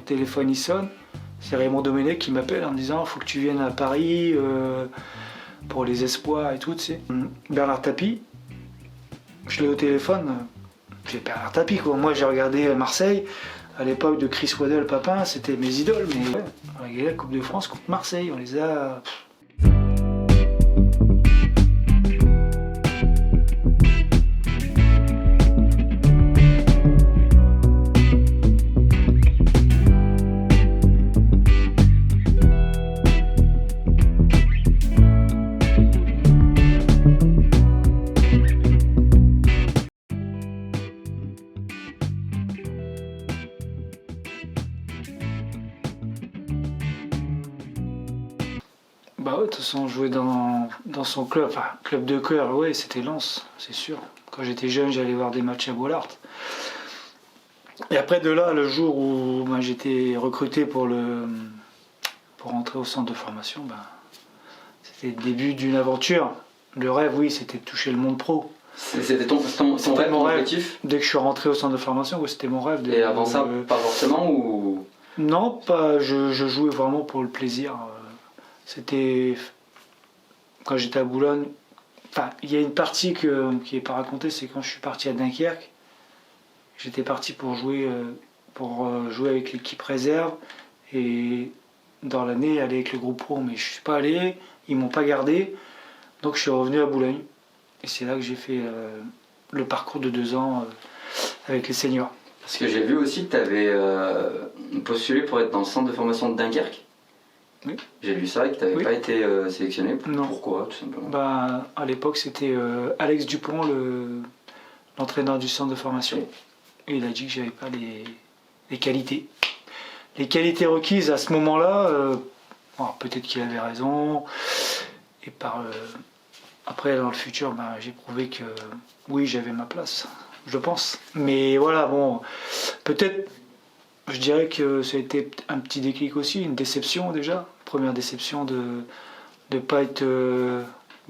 téléphone il sonne, c'est Raymond Domenech qui m'appelle en me disant faut que tu viennes à Paris pour les espoirs et tout, tu sais. Bernard Tapie, je l'ai au téléphone, j'ai Bernard Tapie quoi. Moi j'ai regardé Marseille, à l'époque de Chris Waddle, Papin, c'était mes idoles, mais ouais, on a gagné la Coupe de France contre Marseille, on les a... Bah ouais, de toute façon, jouer dans son club, enfin, club de cœur, ouais, c'était Lens, c'est sûr. Quand j'étais jeune, j'allais voir des matchs à Bollaert. Et après de là, le jour où j'étais recruté pour rentrer au centre de formation, c'était le début d'une aventure. Le rêve, oui, c'était de toucher le monde pro. C'était ton rêve, mon ton rêve. objectif? Dès que je suis rentré au centre de formation, oui, c'était mon rêve. Et avant ça, pas forcément ou... Non, pas. Je jouais vraiment pour le plaisir. C'était quand j'étais à Boulogne. Enfin, il y a une partie qui n'est pas racontée, c'est quand je suis parti à Dunkerque. J'étais parti pour jouer avec l'équipe réserve et dans l'année aller avec le groupe pro, mais je suis pas allé, ils m'ont pas gardé, donc je suis revenu à Boulogne et c'est là que j'ai fait le parcours de 2 ans avec les seniors. Parce que j'ai vu aussi que tu avais postulé pour être dans le centre de formation de Dunkerque. Oui. J'ai lu ça et que tu n'avais pas été sélectionné. Non. Pourquoi, tout simplement? À l'époque, c'était Alex Dupont, l'entraîneur du centre de formation. Et il a dit que j'avais pas les qualités. Les qualités requises à ce moment-là, peut-être qu'il avait raison. Et après, dans le futur, j'ai prouvé que oui, j'avais ma place, je pense. Mais voilà, bon, peut-être, je dirais que ça a été un petit déclic aussi, une déception déjà. Première déception de ne pas être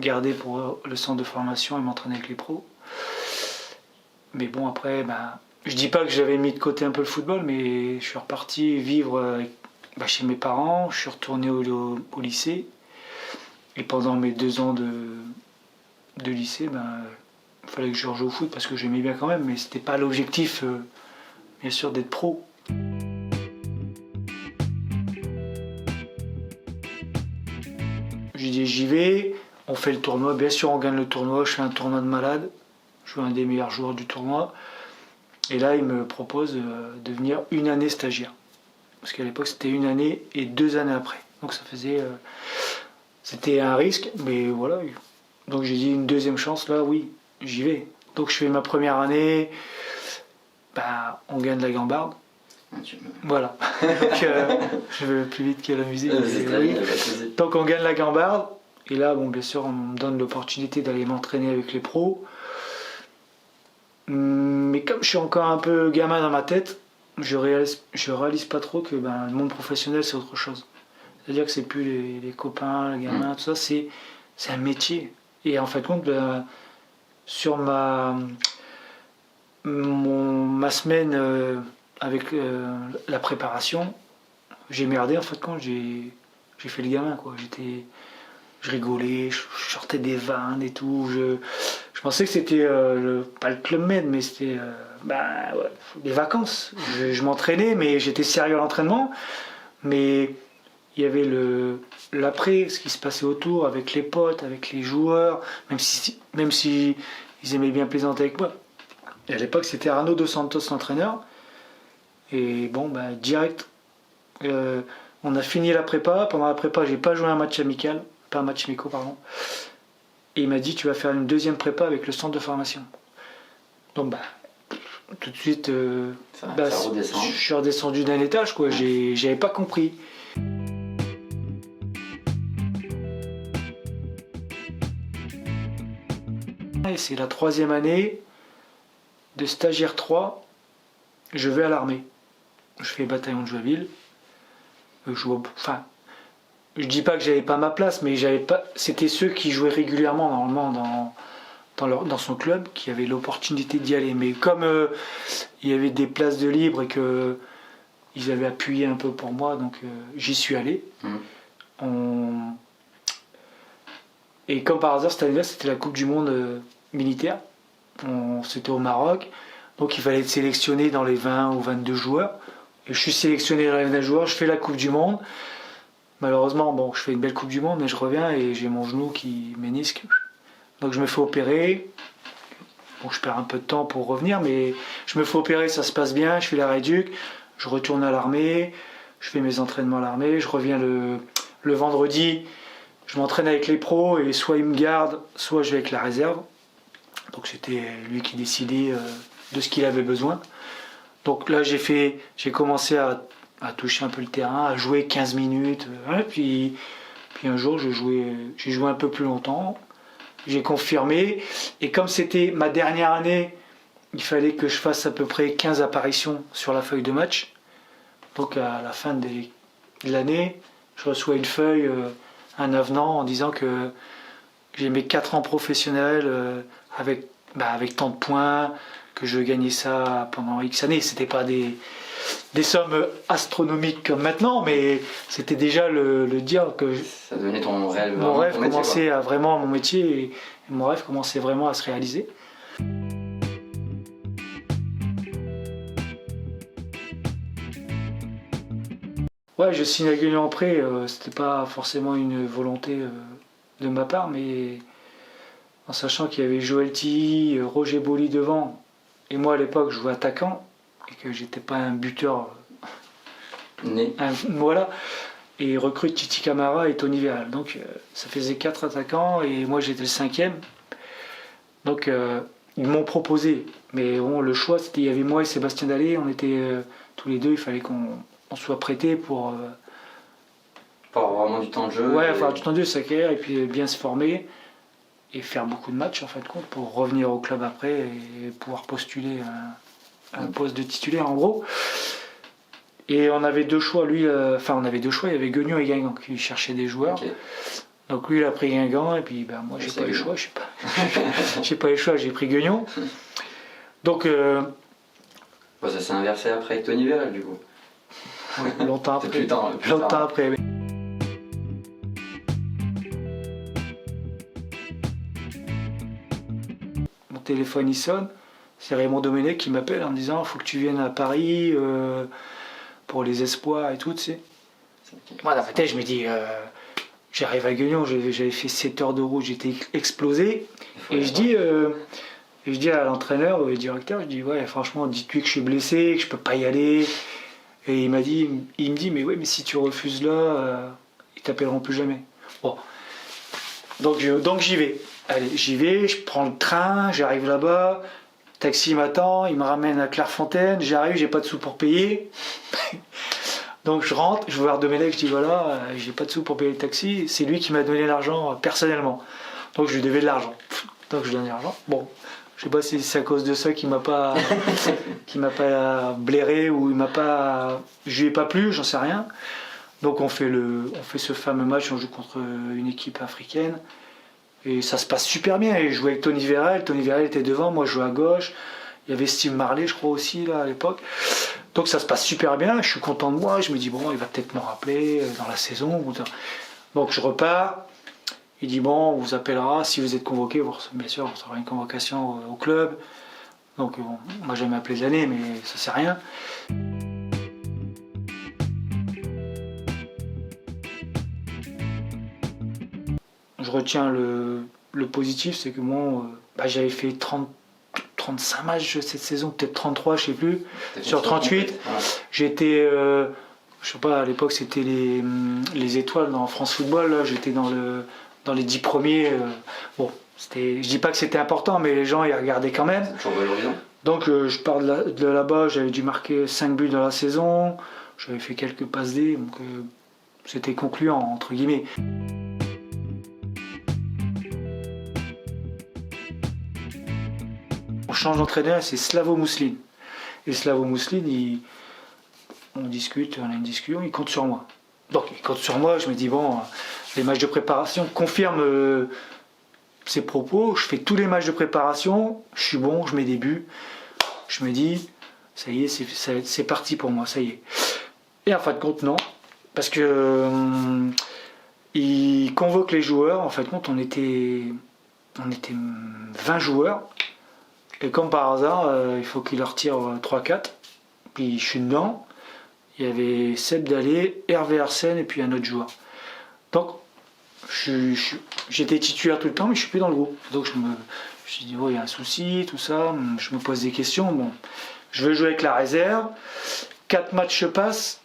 gardé pour le centre de formation et m'entraîner avec les pros. Mais bon, après, je dis pas que j'avais mis de côté un peu le football, mais je suis reparti vivre chez mes parents, je suis retourné au lycée. Et pendant mes 2 ans de lycée, il fallait que je rejoue au foot parce que j'aimais bien quand même, mais c'était pas l'objectif, bien sûr, d'être pro. J'ai dit j'y vais, on fait le tournoi, bien sûr on gagne le tournoi, je fais un tournoi de malade, je suis un des meilleurs joueurs du tournoi. Et là, il me propose de venir une année stagiaire. Parce qu'à l'époque, c'était 1 année et 2 années après. Donc ça faisait... c'était un risque, mais voilà. Donc j'ai dit une deuxième chance, là, oui, j'y vais. Donc je fais ma première année, on gagne la Gambarde. Voilà. Donc je vais plus vite que la musique. Oui. Donc on gagne la Gambarde. Et là, bien sûr, on me donne l'opportunité d'aller m'entraîner avec les pros. Mais comme je suis encore un peu gamin dans ma tête, je réalise pas trop que le monde professionnel c'est autre chose. C'est-à-dire que c'est plus les copains, les gamins, tout ça, c'est un métier. Et en fin de compte, sur ma semaine avec la préparation, j'ai merdé en fin de compte, j'ai fait le gamin quoi. Je rigolais, je sortais des vannes et tout. Je pensais que c'était pas le Club Med, mais c'était des vacances. Je m'entraînais, mais j'étais sérieux à l'entraînement. Mais il y avait l'après, ce qui se passait autour, avec les potes, avec les joueurs, même si ils aimaient bien plaisanter avec moi. Et à l'époque, c'était Arnaud Dos Santos, l'entraîneur. Et direct, on a fini la prépa. Pendant la prépa, j'ai pas joué un match amical. Pas un match amico, pardon. Et il m'a dit, tu vas faire une deuxième prépa avec le centre de formation. Donc, tout de suite, je suis redescendu d'un étage, quoi. J'avais pas compris. Et c'est la 3e année de stagiaire 3. Je vais à l'armée. Je fais bataillon de Joinville. Je dis pas que j'avais pas ma place, mais c'était ceux qui jouaient régulièrement normalement dans son club qui avaient l'opportunité d'y aller. Mais comme il y avait des places de libre et que ils avaient appuyé un peu pour moi, donc j'y suis allé. Et comme par hasard, cette année-là, c'était la Coupe du Monde militaire. C'était au Maroc. Donc il fallait être sélectionné dans les 20 ou 22 joueurs. Et je suis sélectionné dans les 22 joueurs, je fais la Coupe du Monde. Malheureusement, bon, je fais une belle Coupe du Monde, mais je reviens et j'ai mon genou qui ménisque. Donc je me fais opérer. Bon, je perds un peu de temps pour revenir, mais je me fais opérer, ça se passe bien, je fais la réduc, je retourne à l'armée, je fais mes entraînements à l'armée, je reviens le vendredi, je m'entraîne avec les pros et soit ils me gardent, soit je vais avec la réserve. Donc c'était lui qui décidait de ce qu'il avait besoin. Donc là j'ai commencé à toucher un peu le terrain, à jouer 15 minutes, puis un jour j'ai joué un peu plus longtemps. J'ai confirmé, et comme c'était ma dernière année, il fallait que je fasse à peu près 15 apparitions sur la feuille de match. Donc à la fin de l'année, je reçois une feuille, un avenant en disant que j'ai mes 4 ans professionnels avec tant de points, que je gagnais ça pendant X années. C'était pas des sommes astronomiques comme maintenant, mais c'était déjà le dire que ça devenait ton rêve. Mon rêve commençait à vraiment, mon métier, et mon rêve commençait vraiment à se réaliser. Ouais, je signe à Guignon en prêt, c'était pas forcément une volonté de ma part, mais en sachant qu'il y avait Joël Tilly, Roger Boli devant, et moi à l'époque je jouais attaquant, et que j'étais pas un buteur né. Voilà. Et il recrute Titi Camara et Tony Véral. Donc ça faisait 4 attaquants et moi j'étais le 5e. Donc ils m'ont proposé. Mais bon, le choix c'était, il y avait moi et Sébastien Dallet, on était tous les deux, il fallait qu'on soit prêtés pour avoir vraiment du temps de jeu. Ouais, faire du temps de jeu, s'acquérir et puis bien se former et faire beaucoup de matchs en fin de compte pour revenir au club après et pouvoir postuler un poste de titulaire en gros. Et on avait 2 choix, il y avait Guignon et Guingamp qui cherchaient des joueurs. Okay. Donc lui il a pris Guingamp et puis moi j'ai pas les choix, j'ai pas les choix, j'ai pris Guignon. Donc ça s'est inversé après avec Tony Véral du coup. Ouais, longtemps après. Plus tard. Après. Oui. Mon téléphone il sonne, c'est Raymond Domenech qui m'appelle en me disant faut que tu viennes à Paris pour les espoirs et tout, tu sais. Moi dans ma tête je me dis j'arrive à Guignon, j'avais fait 7 heures de route, j'étais explosé et je dis à l'entraîneur, au directeur, je dis ouais franchement dites-lui que je suis blessé, que je peux pas y aller. Et il me dit mais ouais mais si tu refuses là, ils t'appelleront plus jamais. Bon. Donc j'y vais. Allez, j'y vais, je prends le train, j'arrive là-bas, le taxi m'attend, il me ramène à Clairefontaine, j'arrive, j'ai pas de sous pour payer. Donc je rentre, je vais voir Domenech, je dis voilà, j'ai pas de sous pour payer le taxi, c'est lui qui m'a donné l'argent personnellement. Donc je lui devais de l'argent. Donc je lui donne l'argent. Bon, je sais pas si c'est à cause de ça qu'il m'a pas blairé ou je lui ai pas plu, j'en sais rien. Donc on fait ce fameux match, on joue contre une équipe africaine. Et ça se passe super bien. Et je jouais avec Tony Véral était devant, moi je jouais à gauche. Il y avait Steve Marley, je crois aussi, là, à l'époque. Donc ça se passe super bien, je suis content de moi. Je me dis, bon, il va peut-être me rappeler dans la saison. Donc je repars. Il dit, bon, on vous appellera si vous êtes convoqué. Bien sûr, on aura une convocation au club. Donc bon, moi j'ai jamais appelé de l'année, mais ça sert à rien. Je retiens le positif, c'est que moi, j'avais fait 35 matchs cette saison, peut-être 33, je sais plus, sur 38. J'étais, je sais pas, à l'époque c'était les étoiles dans France Football, là, j'étais dans les 10 premiers. Bon, je dis pas que c'était important, mais les gens y regardaient quand même. C'est toujours valorisant. Donc je pars de là-bas, j'avais dû marquer 5 buts dans la saison, j'avais fait quelques passes D, donc c'était concluant, entre guillemets. On change d'entraîneur, c'est Slavo Mousseline. Et Slavo Mousseline, on discute, on a une discussion, il compte sur moi. Donc il compte sur moi, je me dis bon, les matchs de préparation confirment ses propos, je fais tous les matchs de préparation, je suis bon, je mets des buts. Je me dis, ça y est, c'est parti pour moi, ça y est. Et en fin de compte, non. Parce que il convoque les joueurs. En fin de compte, on était 20 joueurs. Et comme par hasard, il faut qu'il leur tire 3-4. Puis je suis dedans. Il y avait Seb Dallé, Hervé Arsène et puis un autre joueur. Donc, j'étais titulaire tout le temps, mais je suis plus dans le groupe. Donc je me suis dit, oh, il y a un souci, tout ça. Je me pose des questions. Bon, je veux jouer avec la réserve. 4 matchs se passent.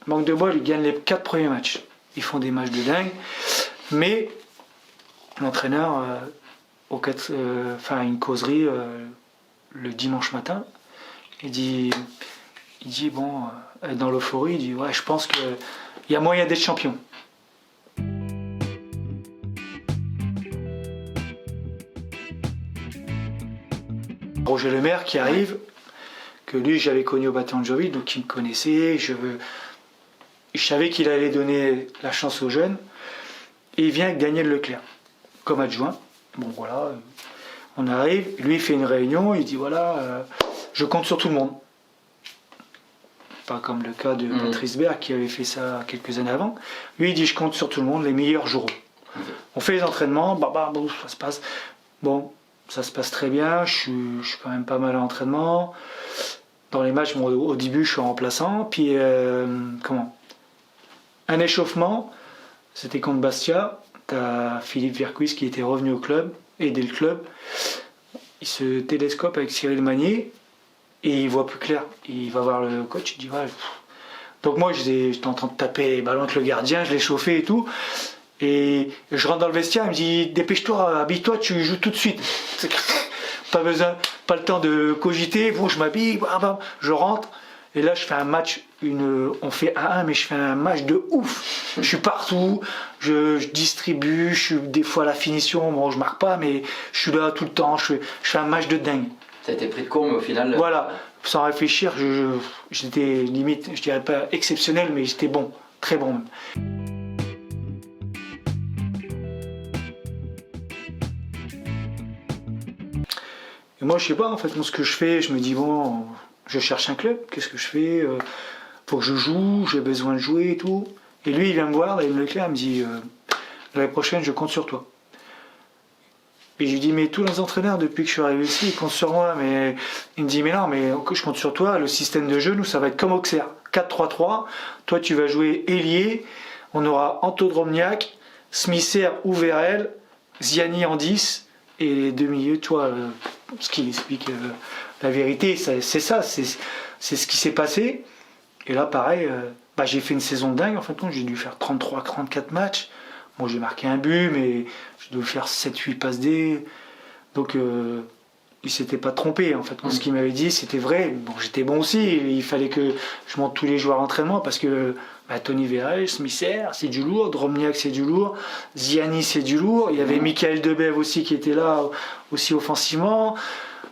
Manque de bol, ils gagnent les 4 premiers matchs. Ils font des matchs de dingue. Mais l'entraîneur, une causerie le dimanche matin, il dit bon, dans l'euphorie, il dit ouais, je pense qu'il y a moyen d'être champion. Roger Lemaire qui arrive, que lui j'avais connu au Bâton de Joinville, donc il me connaissait, je savais qu'il allait donner la chance aux jeunes, et il vient avec Daniel Leclerc comme adjoint. Bon voilà, on arrive, lui il fait une réunion, il dit voilà, je compte sur tout le monde. Pas comme le cas de Patrice Berg qui avait fait ça quelques années avant. Lui il dit je compte sur tout le monde, les meilleurs joueront. On fait les entraînements, bon, ça se passe. Bon, ça se passe très bien, je suis quand même pas mal à l'entraînement. Dans les matchs, bon, au début je suis remplaçant, puis un échauffement, c'était contre Bastia. T'as Philippe Vercuis qui était revenu au club, aider le club. Il se télescope avec Cyril Magnier et il voit plus clair. Il va voir le coach, il dit ouais. Donc moi j'étais en train de taper les ballons avec le gardien, je l'ai chauffé et tout. Et je rentre dans le vestiaire, il me dit dépêche-toi, habille-toi, tu joues tout de suite. Pas besoin, pas le temps de cogiter, bon, je m'habille, je rentre. Et là je fais un match, on fait 1-1, mais je fais un match de ouf. Je suis partout, je distribue, je suis des fois à la finition, bon je marque pas, mais je suis là tout le temps, je fais un match de dingue. T'as été pris de court, mais au final... Voilà, sans réfléchir, j'étais limite, je dirais pas exceptionnel, mais j'étais bon, très bon même. Et moi je sais pas, en fait, ce que je fais, je me dis bon, je cherche un club, qu'est-ce que je fais, faut que je joue, j'ai besoin de jouer et tout. Et lui il vient me voir, Daniel Leclerc, il me dit l'année prochaine je compte sur toi. Et je lui dis mais tous les entraîneurs depuis que je suis arrivé ici ils comptent sur moi, mais il me dit mais non, mais je compte sur toi, le système de jeu nous ça va être comme Auxerre, 4-3-3, toi tu vas jouer ailier, on aura Anto Dromniak, Smisser ou Vérel, Ziani en 10 et les deux milieux, toi, ce qui explique la vérité, c'est ça, c'est ce qui s'est passé. Et là pareil, j'ai fait une saison de dingue, en fait j'ai dû faire 33-34 matchs. Bon, j'ai marqué un but, mais j'ai dû faire 7-8 passes D. Donc, il s'était pas trompé. En fait, ce qu'il m'avait dit, c'était vrai. Bon, j'étais bon aussi. Il fallait que je monte tous les joueurs à l'entraînement parce que Tony Vérel, Smisser, c'est du lourd. Dromniak, c'est du lourd. Ziani, c'est du lourd. Il y avait Michael Debève aussi qui était là, aussi offensivement.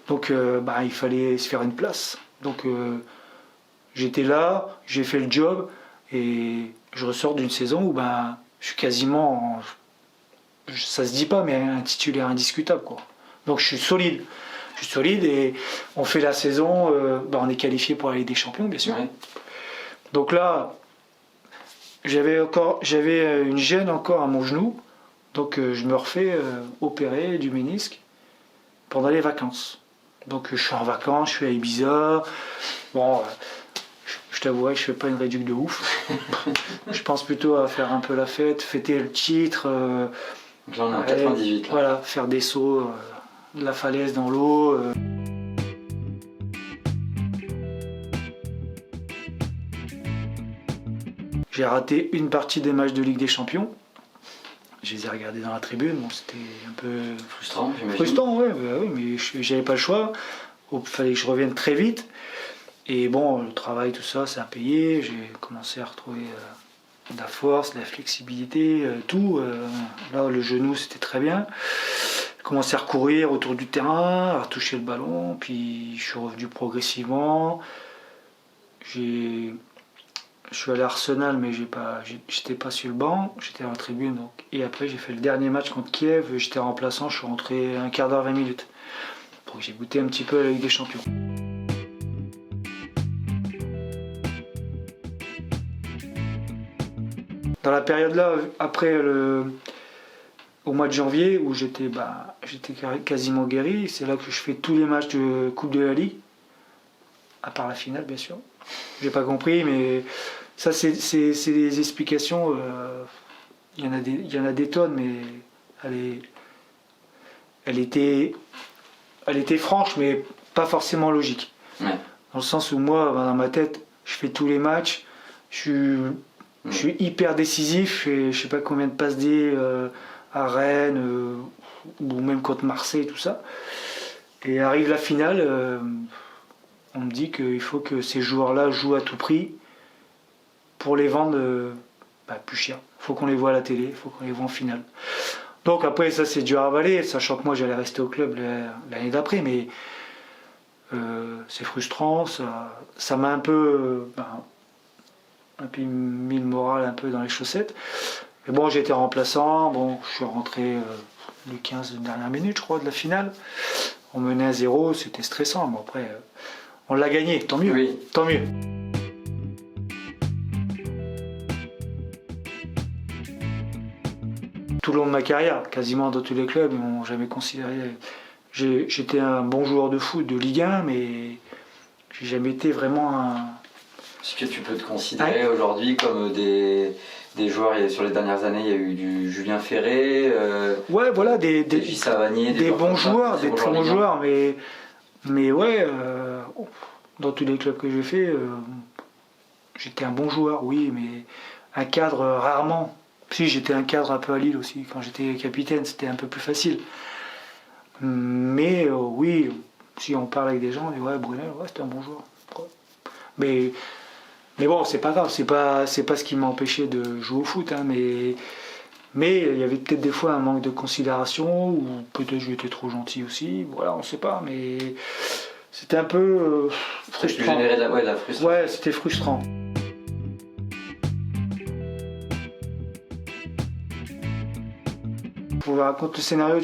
Donc, il fallait se faire une place. Donc, j'étais là, j'ai fait le job et je ressors d'une saison où je suis quasiment, ça se dit pas, mais un titulaire indiscutable, quoi. Donc je suis solide. Et on fait la saison, on est qualifié pour la Ligue des Champions, bien sûr. Ouais. Donc là, j'avais une gêne encore à mon genou, donc je me refais opérer du ménisque pendant les vacances. Donc je suis en vacances, je suis à Ibiza. Bon. Je t'avouerai que je fais pas une réduc de ouf. Je pense plutôt à faire un peu la fête, fêter le titre. Là on est en 98. Là. Voilà, faire des sauts, de la falaise dans l'eau. J'ai raté une partie des matchs de Ligue des Champions. Je les ai regardés dans la tribune, bon, c'était un peu frustrant, j'imagine. Frustrant, oui, mais j'avais pas le choix. Il fallait que je revienne très vite. Et bon, le travail, tout ça, c'est à payer. J'ai commencé à retrouver de la force, de la flexibilité, tout. Là, le genou, c'était très bien. J'ai commencé à recourir autour du terrain, à toucher le ballon. Puis je suis revenu progressivement. Je suis allé à Arsenal, mais j'étais pas sur le banc. J'étais à la tribune. Donc. Et après, j'ai fait le dernier match contre Kiev. J'étais remplaçant. Je suis rentré un quart d'heure, 20 minutes. Donc j'ai goûté un petit peu à la Ligue des Champions. dans la période là, après au mois de janvier, où j'étais quasiment guéri, c'est là que je fais tous les matchs de Coupe de la Ligue, à part la finale bien sûr. J'ai pas compris, mais ça c'est des explications. Il y en a des tonnes, mais elle était franche, mais pas forcément logique. Ouais. Dans le sens où moi, dans ma tête, je fais tous les matchs, je suis hyper décisif, je sais pas combien de passes D à Rennes, ou même contre Marseille, tout ça. Et arrive la finale, on me dit qu'il faut que ces joueurs-là jouent à tout prix pour les vendre plus cher. Il faut qu'on les voit à la télé, il faut qu'on les voit en finale. Donc après, ça c'est dur à avaler, sachant que moi j'allais rester au club l'année d'après, mais c'est frustrant, ça m'a un peu mis le moral un peu dans les chaussettes. Mais bon, j'ai été remplaçant, je suis rentré les 15 dernières minutes, je crois, de la finale. On menait à 0, c'était stressant, mais après, on l'a gagné, tant mieux. Oui. Tant mieux. Tout le long de ma carrière, quasiment dans tous les clubs, ils m'ont jamais considéré. J'étais un bon joueur de foot de Ligue 1, mais j'ai jamais été vraiment un. Est-ce que tu peux te considérer aujourd'hui comme des joueurs, sur les dernières années, il y a eu du Julien Ferré, ouais, voilà, des Savanier, des bons joueurs, des très bons joueurs, mais ouais, dans tous les clubs que j'ai fait, j'étais un bon joueur, oui, mais un cadre rarement. Si, j'étais un cadre un peu à Lille aussi, quand j'étais capitaine, c'était un peu plus facile. Mais oui, si on parle avec des gens, on dit ouais, Brunel, ouais, c'était un bon joueur. Mais bon, c'est pas grave, c'est pas ce qui m'a empêché de jouer au foot, hein, mais il y avait peut-être des fois un manque de considération, ou peut-être j'étais trop gentil aussi, voilà, on sait pas, mais c'était un peu frustrant. Ça générait de la frustration. Ouais, c'était frustrant. Pour raconter le scénario,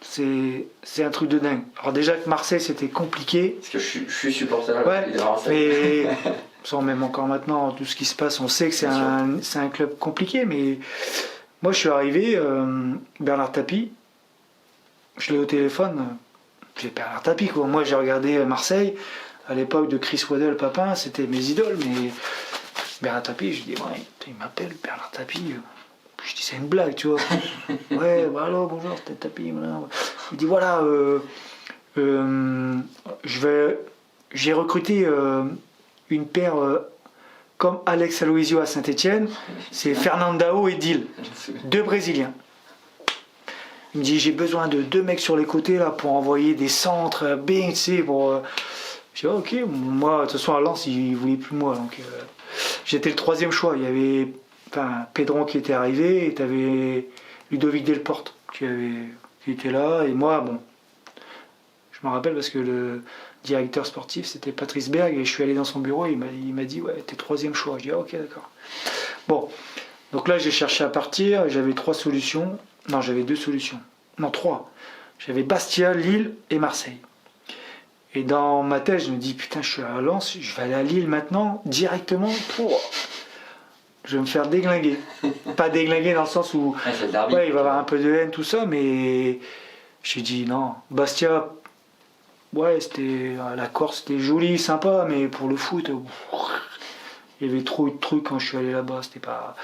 c'est un truc de dingue. Alors déjà que Marseille c'était compliqué. Parce que je suis supporter ouais, de Marseille. Mais sans même encore maintenant tout ce qui se passe, on sait que c'est un club compliqué. Mais moi je suis arrivé, Bernard Tapie, je l'ai au téléphone, j'ai Bernard Tapie quoi. Moi j'ai regardé Marseille à l'époque de Chris Waddle, Papin, c'était mes idoles, mais Bernard Tapie, je dis ouais, il m'appelle Bernard Tapie. Je dis c'est une blague, tu vois. Ouais, bah alors bonjour, c'était Tapie. Voilà. Il dit voilà, j'ai recruté une paire comme Alex Aloisio à Saint-Etienne, c'est Fernandao et Dil, deux Brésiliens. Il me dit j'ai besoin de 2 mecs sur les côtés là pour envoyer des centres, bing, tu sais, pour. Je dis ok, moi de toute façon à Lens il voulait plus moi, donc j'étais le 3e choix. Il y avait Pedron qui était arrivé, et tu avais Ludovic Delporte qui était là, et moi, bon, je me rappelle parce que le directeur sportif c'était Patrice Berg, et je suis allé dans son bureau, et il m'a dit ouais, t'es 3e choix. Je dis ah, ok, d'accord. Bon, donc là j'ai cherché à partir, j'avais 3 solutions, non, j'avais 2 solutions, non, 3. J'avais Bastia, Lille et Marseille. Et dans ma tête, je me dis putain, je suis à Lens, je vais aller à Lille maintenant, directement pour. Je vais me faire déglinguer. Pas déglinguer dans le sens où il va y avoir un peu de haine, tout ça, mais j'ai dit non. Bastia, ouais, la Corse, c'était joli, sympa, mais pour le foot, il y avait trop eu de trucs quand je suis allé là-bas, c'était pas.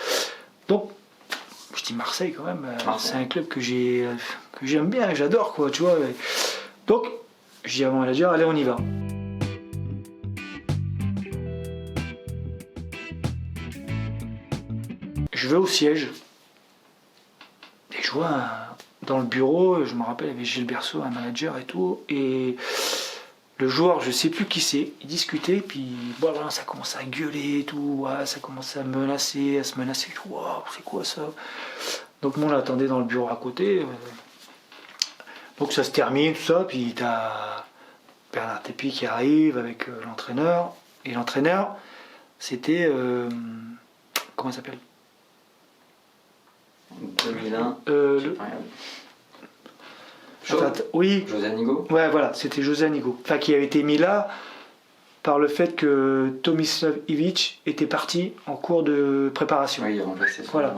Donc, je dis Marseille quand même, c'est un club que j'aime bien, j'adore, quoi, tu vois. Donc, je dis à mon manager, allez, on y va. Je vais au siège, et je vois dans le bureau, je me rappelle, il y avait Gilles Berceau, un manager et tout, et le joueur, je sais plus qui c'est, il discutait, puis voilà, ça commence à gueuler et tout, ouais, ça commence à se menacer, wow, c'est quoi ça? Donc moi on l'attendait dans le bureau à côté, donc ça se termine, tout ça, puis t'as Bernard Tapie qui arrive avec l'entraîneur, et l'entraîneur, c'était, comment ça s'appelle? 2001. Oui. José Anigo. Ouais, voilà, c'était José Anigo. Enfin, qui avait été mis là par le fait que Tomislav Ivic était parti en cours de préparation. Oui, il remplaçait ça. Voilà.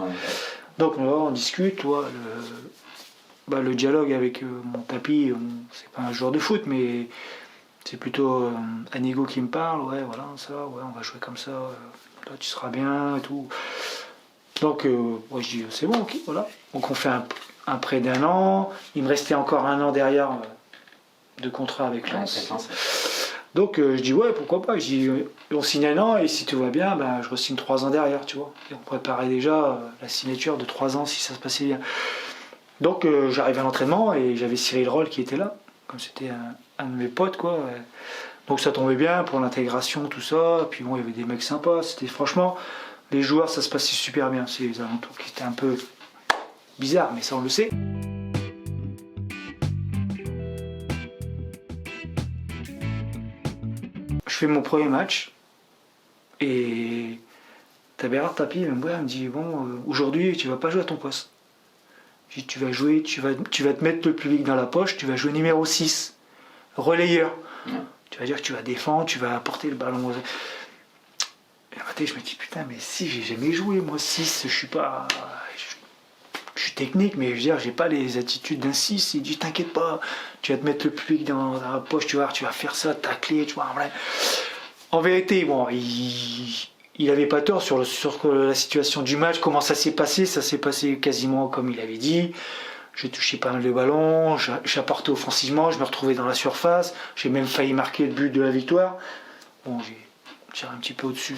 Donc là, on discute, toi, le dialogue avec mon tapis, c'est pas un joueur de foot, mais c'est plutôt un ego qui me parle, ouais, voilà, ça, ouais, on va jouer comme ça, là tu seras bien et tout. Donc, moi je dis, c'est bon, ok, voilà. Donc on fait un prêt d'1 an, il me restait encore 1 an derrière de contrat avec Lens. Donc je dis ouais, pourquoi pas, je dis on signe 1 an et si tout va bien, ben, je re-signe 3 ans derrière, tu vois. Et on préparait déjà la signature de 3 ans si ça se passait bien. Donc j'arrive à l'entraînement et j'avais Cyril Roll qui était là, comme c'était un de mes potes, quoi. Donc ça tombait bien pour l'intégration, tout ça. Et puis bon, il y avait des mecs sympas, c'était franchement, les joueurs, ça se passait super bien. C'est les alentours qui étaient un peu bizarres, mais ça on le sait. Je fais mon premier match et t'as Bernard Tapie, il me dit bon, aujourd'hui tu vas pas jouer à ton poste. Je dis, tu vas jouer, tu vas te mettre le public dans la poche, tu vas jouer numéro 6, relayeur. Tu vas dire que tu vas défendre, tu vas apporter le ballon. Et à matin, je me dis putain, mais si j'ai jamais joué, moi 6, je suis pas. Je suis technique, mais je veux dire, j'ai pas les attitudes d'un 6. Il dit t'inquiète pas, tu vas te mettre le public dans la poche, tu vas faire ça, tacler, tu vois. En vérité, bon, il avait pas tort sur la situation du match, comment ça s'est passé quasiment comme il avait dit. J'ai touché pas mal de ballons, j'apportais offensivement, je me retrouvais dans la surface, j'ai même failli marquer le but de la victoire. Bon, j'ai tiré un petit peu au-dessus,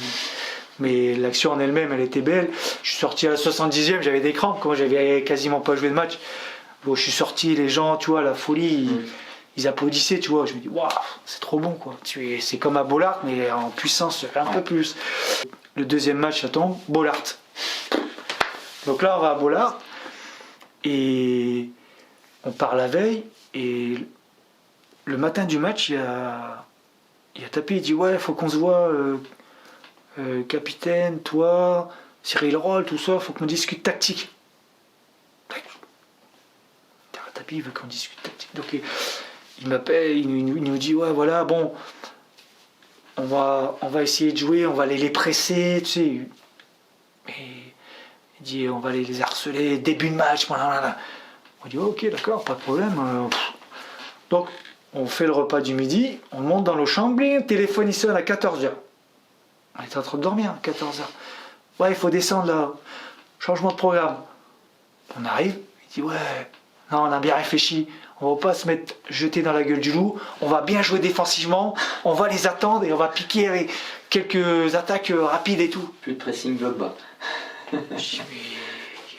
mais l'action en elle-même, elle était belle. Je suis sorti à la 70e, j'avais des crampes, quand j'avais quasiment pas joué de match. Bon, je suis sorti, les gens, tu vois, la folie, ils applaudissaient, tu vois. Je me dis, waouh, c'est trop bon, quoi. C'est comme à Bollaert, mais en puissance un peu plus. Le deuxième match, ça tombe, Bollaert. Donc là, on va à Bollaert, et on part la veille, et le matin du match, il y a Tapie, il dit, ouais, il faut qu'on se voit, capitaine, toi, Cyril Roll, tout ça, il faut qu'on discute tactique. Tapie, il veut qu'on discute tactique. Donc il m'appelle, il nous dit, ouais, voilà, bon, on va essayer de jouer, on va aller les presser, tu sais. Et il dit, on va aller les harceler, début de match, voilà. On dit, ok, d'accord, pas de problème. Donc, on fait le repas du midi, on monte dans nos chambres, le téléphone il sonne à 14h. On est en train de dormir à 14h. Ouais, il faut descendre là, changement de programme. On arrive, il dit, ouais, non, on a bien réfléchi. On va pas se mettre jeté dans la gueule du loup. On va bien jouer défensivement. On va les attendre et on va piquer avec quelques attaques rapides et tout. Plus de pressing bloc bas.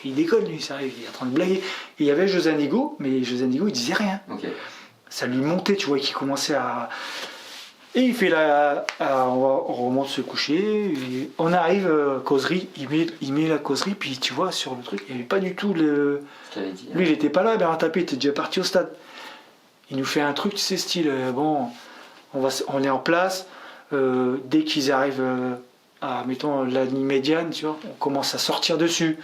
Il déconne lui, ça arrive. Il est en train de blaguer. Et il y avait José Anigo, mais José Anigo il disait rien. Okay. Ça lui montait, tu vois, qu'il commençait à. Et il fait on remonte se coucher. Et on arrive, causerie. Il met la causerie, puis tu vois, sur le truc, il n'y avait pas du tout le. Dit, lui, il n'était pas là, Bernard Tapie était déjà parti au stade. Il nous fait un truc, tu sais, style, bon, on est en place, dès qu'ils arrivent à, mettons, la ligne médiane, tu vois, on commence à sortir dessus.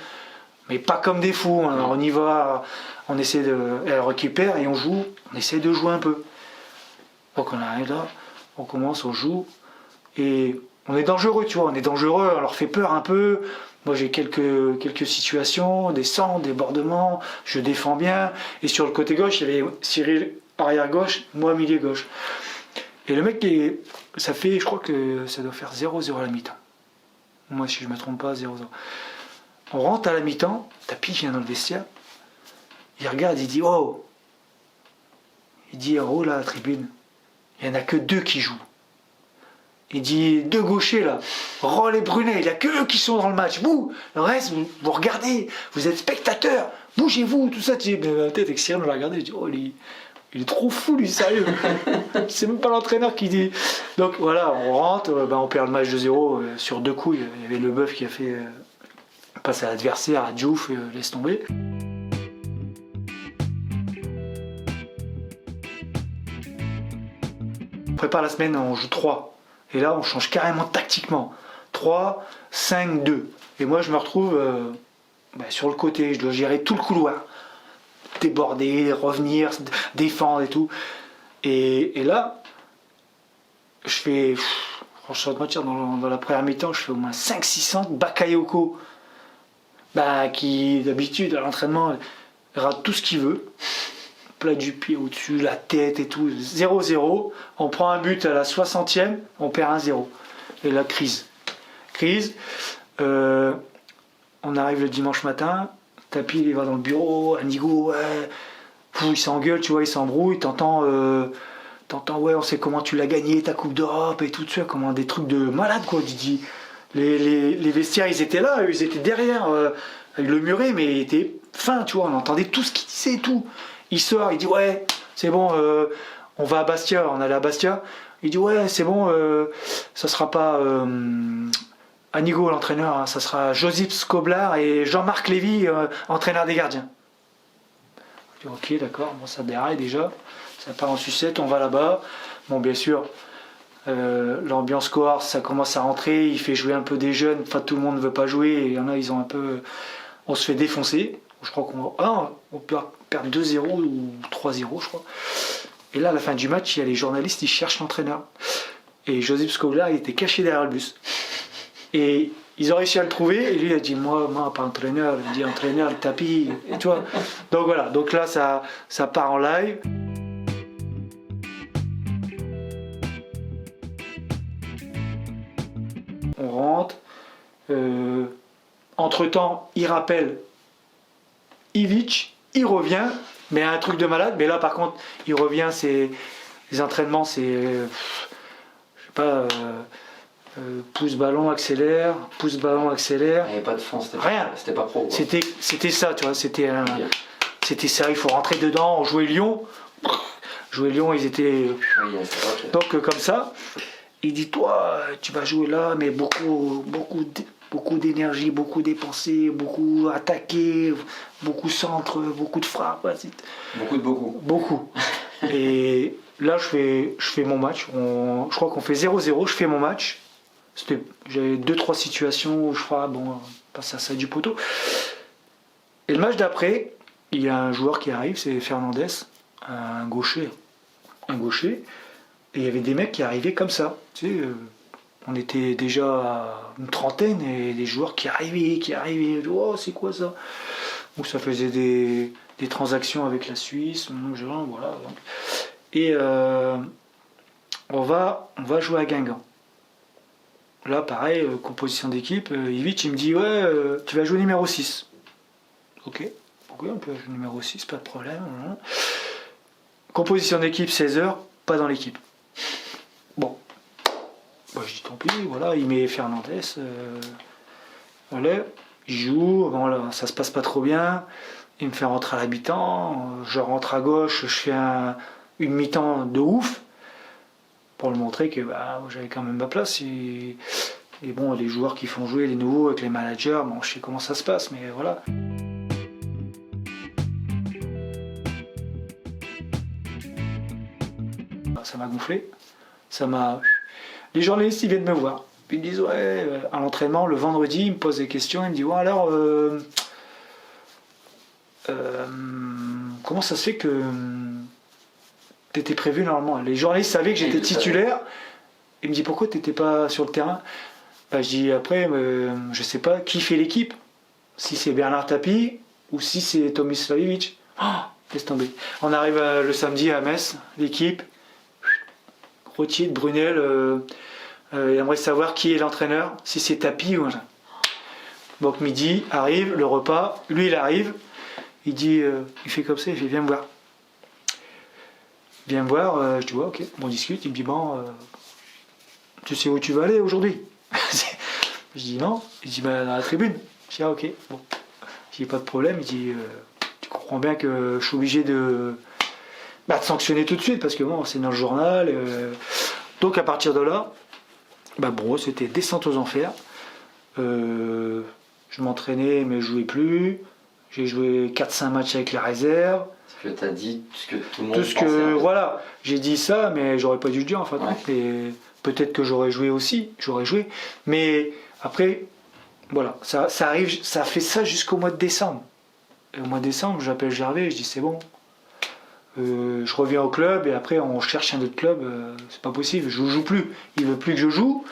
Mais pas comme des fous, hein. On y va, on essaie elle récupère et on joue, on essaie de jouer un peu. Donc on arrive là, on commence, on joue, et on est dangereux, tu vois, on est dangereux, on leur fait peur un peu. Moi j'ai quelques situations, des centres, des débordements, je défends bien. Et sur le côté gauche, il y avait Cyril arrière gauche, moi milieu gauche. Et le mec, ça fait, je crois que ça doit faire 0-0 à la mi-temps. Moi si je ne me trompe pas, 0-0. On rentre à la mi-temps, Tapie vient dans le vestiaire, il regarde, il dit oh. Il dit en haut là, la tribune, il n'y en a que 2 qui jouent. Il dit 2 gauchers là, Roll et Brunet, il n'y a que eux qui sont dans le match. Vous, le reste, vous regardez, vous êtes spectateurs, bougez-vous, tout ça. Tu dis, mais peut-être avec Cyril, on l'a regardé, je dis, oh, il est trop fou, lui, sérieux. C'est même pas l'entraîneur qui dit. Donc voilà, on rentre, on perd le match de 0 sur 2 coups. Il y avait le bœuf qui a fait passe à l'adversaire, à Diouf, laisse tomber. On prépare la semaine, on joue 3. Et là, on change carrément tactiquement. 3, 5, 2. Et moi, je me retrouve sur le côté. Je dois gérer tout le couloir. Déborder, revenir, défendre et tout. Et là, je fais, franchement, dans la première mi-temps, je fais au moins 5-6 centres. Bakayoko, qui d'habitude à l'entraînement rate tout ce qu'il veut. Plat du pied au-dessus, la tête et tout. 0-0. On prend un but à la 60e, on perd 1-0. Et là, crise. On arrive le dimanche matin. Tapi, il va dans le bureau. Anigo, ouais. Il s'engueule, tu vois, il s'embrouille. T'entends, ouais, on sait comment tu l'as gagné, ta Coupe d'Europe et tout, tu vois, comment des trucs de malade, quoi, Didi. Les vestiaires, ils étaient là, ils étaient derrière le muret, mais il était fin, tu vois, on entendait tout ce qu'il disait et tout. Il sort, il dit, ouais, c'est bon, on va à Bastia, on allait à Bastia. Il dit, ouais, c'est bon, ça sera pas Anigo, l'entraîneur, hein, ça sera Josip Skoblar et Jean-Marc Lévy, entraîneur des gardiens. Je dis, ok, d'accord, bon, ça déraille déjà. Ça part en sucette, on va là-bas. Bon, bien sûr, l'ambiance cohort, ça commence à rentrer. Il fait jouer un peu des jeunes. Enfin, tout le monde ne veut pas jouer. Et il y en a, ils ont un peu. On se fait défoncer. Je crois on peut perdre 2-0 ou 3-0, je crois. Et là, à la fin du match, il y a les journalistes, ils cherchent l'entraîneur. Et Josip Skoblar, il était caché derrière le bus. Et ils ont réussi à le trouver. Et lui, il a dit, moi, pas entraîneur. Il dit, entraîneur, le tapis. Et tu vois. Donc voilà. Donc là, ça part en live. On rentre. Entre-temps, il rappelle Ivic, il revient, mais un truc de malade. Mais là, par contre, il revient, les entraînements, c'est, je sais pas, pouce ballon, accélère. Il n'y avait pas de fond, c'était pas pro. C'était ça, tu vois, c'était ça, il faut rentrer dedans. On jouait Lyon, ils étaient. Donc, comme ça. Il dit, toi, tu vas jouer là, mais beaucoup d'énergie, beaucoup dépensé, beaucoup attaqué, beaucoup centre, beaucoup de frappe. Beaucoup. Et là, je fais mon match. Je crois qu'on fait 0-0, je fais mon match. J'avais 2-3 situations où je ferai, passe à ça du poteau. Et le match d'après, il y a un joueur qui arrive, c'est Fernandez, un gaucher. Et il y avait des mecs qui arrivaient comme ça. Tu sais, on était déjà à une trentaine et des joueurs qui arrivaient. Oh, c'est quoi ça? Ou ça faisait des transactions avec la Suisse. Voilà. Et on va jouer à Guingamp. Là, pareil, composition d'équipe. Ivic, il me dit, ouais, tu vas jouer numéro 6. Ok, on peut jouer numéro 6, pas de problème. Voilà. Composition d'équipe, 16h, pas dans l'équipe. Bon, je dis tant pis, voilà, il met Fernandez, voilà, il joue, là, ça se passe pas trop bien, il me fait rentrer à l'habitant, je rentre à gauche, je fais une mi-temps de ouf, pour le montrer que j'avais quand même ma place, et bon, les joueurs qui font jouer les nouveaux avec les managers, je sais comment ça se passe, mais voilà. Ça m'a gonflé, les journalistes ils viennent me voir, puis ils me disent ouais, à l'entraînement le vendredi ils me posent des questions, ils me disent ouais alors comment ça se fait que t'étais prévu normalement? Les journalistes savaient que j'étais titulaire, ils me disent pourquoi t'étais pas sur le terrain? Je dis après je sais pas qui fait l'équipe, si c'est Bernard Tapie ou si c'est Tomislav Ivic. Laisse tomber. On arrive le samedi à Metz, l'équipe. Rotier, Brunel, il aimerait savoir qui est l'entraîneur, si c'est Tapi ou. Donc midi, arrive, le repas, lui il arrive, il dit, il fait comme ça, il fait viens me voir. Je dis ouais ok, on discute, il me dit tu sais où tu vas aller aujourd'hui? Je dis non, il dit dans la tribune. Je dis ok, bon. Je dis pas de problème, il dit tu comprends bien que je suis obligé de sanctionner tout de suite parce que c'est dans le journal. Donc à partir de là, c'était descente aux enfers. Je m'entraînais mais je jouais plus. J'ai joué 4-5 matchs avec la réserve. Ce que tu as dit, ce que tout le monde pensait. Voilà, j'ai dit ça, mais j'aurais pas dû le dire en fait. Ouais. Et peut-être que j'aurais joué aussi, Mais après, voilà, ça arrive, ça fait ça jusqu'au mois de décembre. Et au mois de décembre, j'appelle Gervais et je dis c'est bon. Je reviens au club et après on cherche un autre club, c'est pas possible, je joue plus. Il veut plus que je joue.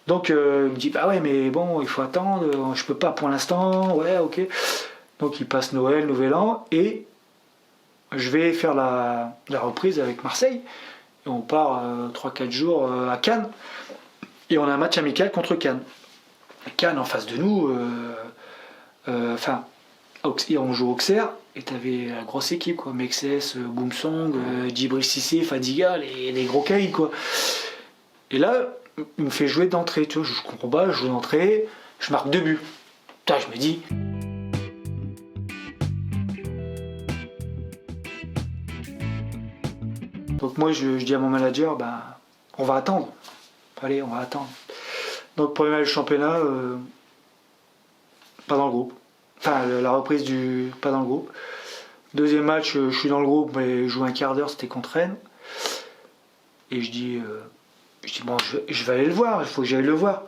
Donc il me dit bah ouais mais bon il faut attendre, je peux pas pour l'instant, ouais ok. Donc il passe Noël, Nouvel An et je vais faire la reprise avec Marseille. Et on part 3-4 jours à Cannes et on a un match amical contre Cannes. Cannes en face de nous, et on joue au Auxerre et t'avais la grosse équipe quoi, Mexès, Boumsong, Djibril Cissé, Fadiga, les gros caïds quoi. Et là, il me fait jouer d'entrée, tu vois, je comprends pas, je joue d'entrée, je marque 2 buts. Putain, je me dis. Donc moi je dis à mon manager, bah on va attendre. Allez, on va attendre. Donc premier match du championnat, pas dans le groupe. Enfin la reprise du pas dans le groupe. Deuxième match, je suis dans le groupe, mais je joue un quart d'heure, c'était contre Rennes. Et je dis bon, je vais aller le voir, il faut que j'aille le voir.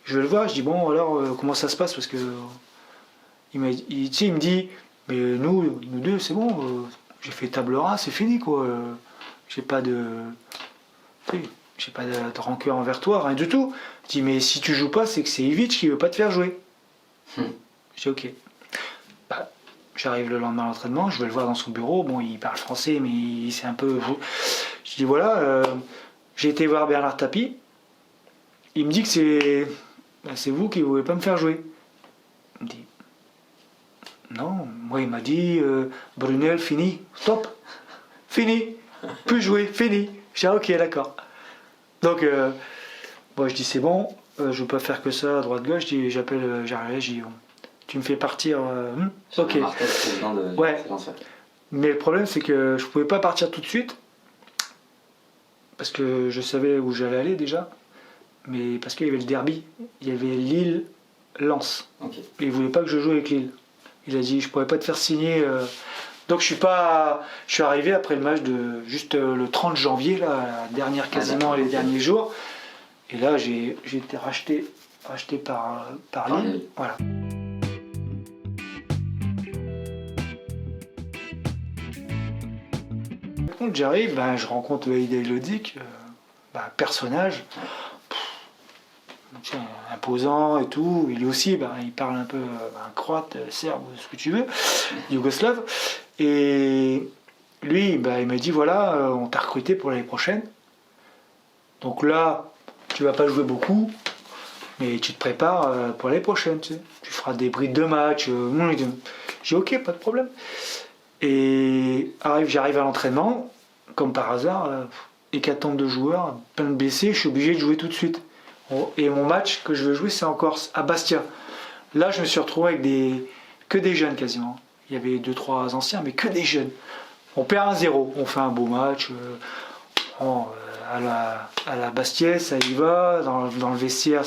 Je vais le voir, je dis bon alors comment ça se passe parce que il me dit mais nous deux c'est bon, j'ai fait table rase, c'est fini quoi. J'ai pas de rancœur envers toi, rien du tout. Je dis mais si tu joues pas c'est que c'est Ivic qui veut pas te faire jouer. Je dis ok. Bah, j'arrive le lendemain à l'entraînement, je vais le voir dans son bureau, bon il parle français mais c'est un peu... Je dis voilà, j'ai été voir Bernard Tapie, il me dit que c'est vous qui ne voulez pas me faire jouer. Il me dit non, moi il m'a dit Brunel fini, stop, fini, plus jouer, fini. Je dis ah, ok d'accord. Donc bon, je dis c'est bon, je veux pas faire que ça à droite gauche, j'appelle j'arrive, je dis bon, tu me fais partir, ok. Ouais. Mais le problème c'est que je pouvais pas partir tout de suite parce que je savais où j'allais aller déjà, mais parce qu'il y avait le derby, il y avait Lille-Lens. Okay. Et il voulait pas que je joue avec Lille. Il a dit je pourrais pas te faire signer. Donc je suis arrivé après le match de juste le 30 janvier, là, la dernière quasiment les derniers jours. Et là j'ai été racheté par Lille. Voilà. Quand j'arrive, je rencontre Vaïd Elodic, personnage imposant et tout. Il aussi, il parle un peu croate, serbe, ce que tu veux, yougoslave. Et lui, il m'a dit voilà, on t'a recruté pour l'année prochaine. Donc là, tu vas pas jouer beaucoup, mais tu te prépares pour l'année prochaine. Tu sais. Tu feras des brides de match. J'ai dit ok, pas de problème. Et j'arrive à l'entraînement, comme par hasard, hécatombe de joueurs, plein de blessés, je suis obligé de jouer tout de suite. Et mon match que je veux jouer, c'est encore à Bastia. Là, je me suis retrouvé avec que des jeunes quasiment. Il y avait 2-3 anciens, mais que des jeunes. On perd 1-0, on fait un beau match. À la Bastia, ça y va. Dans le vestiaire,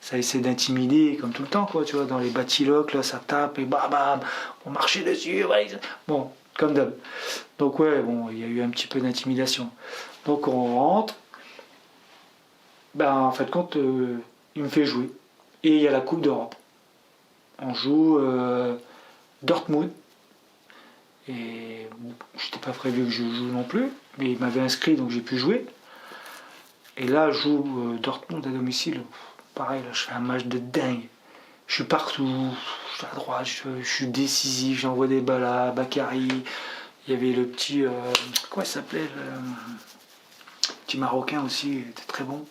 ça essaie d'intimider comme tout le temps quoi, tu vois, dans les batiloques là ça tape et bam on marchait dessus, ouais. Bon comme d'hab. Donc ouais bon il y a eu un petit peu d'intimidation. Donc on rentre, en fait compte il me fait jouer et il y a la Coupe d'Europe. On joue Dortmund et j'étais pas prévu que je joue non plus, mais il m'avait inscrit donc j'ai pu jouer. Et là je joue Dortmund à domicile. Pareil, là, je fais un match de dingue. Je suis partout, je suis à droite, je suis décisif, j'envoie des balles à Bakary. Il y avait le petit, comment il s'appelait, le petit Marocain aussi, il était très bon.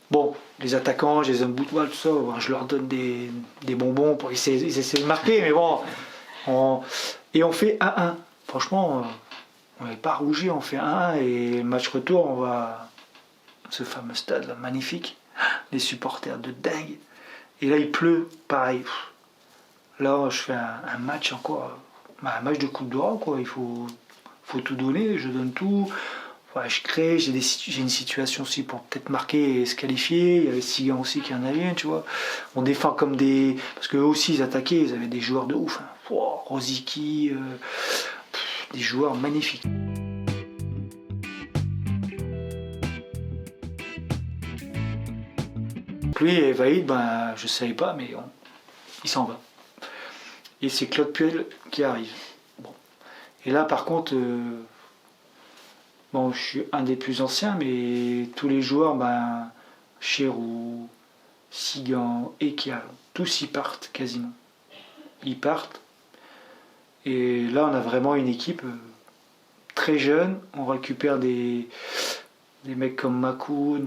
Bon, les attaquants, je les aime Boutoual, tout ça, je leur donne des bonbons pour qu'ils essaient de marquer, mais bon. Et on fait 1-1. Franchement, on n'est pas rougi, on fait 1-1 et le match retour, on va ce fameux stade là, magnifique. Les supporters de dingue. Et là il pleut, pareil. Là je fais un match encore, un match de Coupe d'Europe quoi. Il faut tout donner, je donne tout. Ouais, je crée, j'ai une situation aussi pour peut-être marquer et se qualifier. Il y avait Sigan aussi qui en avait une, tu vois. On défend comme des... Parce qu'eux aussi ils attaquaient, ils avaient des joueurs de ouf. Hein. Rosicky, des joueurs magnifiques. Lui et Vaïd, je savais pas, mais il s'en va. Et c'est Claude Puel qui arrive. Bon. Et là, par contre, bon, je suis un des plus anciens, mais tous les joueurs, Chérou, Sigan, Ekial, tous y partent quasiment. Ils partent. Et là, on a vraiment une équipe très jeune. On récupère des mecs comme Makoun,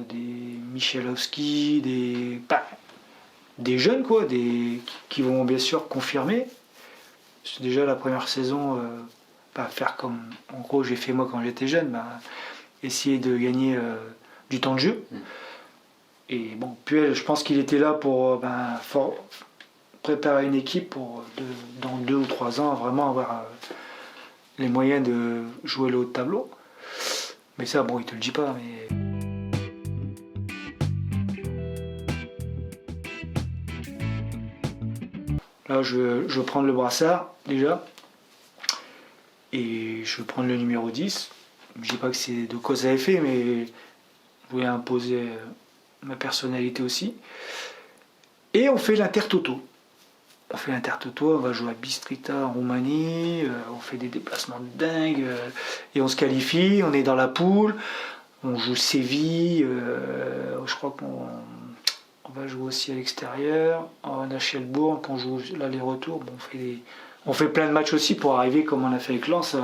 des Michalowski, des jeunes quoi, qui vont bien sûr confirmer. C'est déjà la première saison, faire comme en gros j'ai fait moi quand j'étais jeune, essayer de gagner du temps de jeu. Et bon, Puel, je pense qu'il était là pour préparer une équipe pour dans 2 ou 3 ans vraiment avoir les moyens de jouer le haut de tableau. Mais ça, bon, il te le dit pas, mais. Là, je veux prendre le brassard, déjà. Et je veux prendre le numéro 10. Je dis pas que c'est de cause à effet, mais je voulais imposer ma personnalité aussi. Et on fait l'Intertoto. On va jouer à Bistrita en Roumanie, on fait des déplacements de dingue, et on se qualifie, on est dans la poule, on joue Séville, je crois qu'on va jouer aussi à l'extérieur, à Chelbourg, on joue l'aller-retour, bon, on fait plein de matchs aussi pour arriver, comme on a fait avec Lens,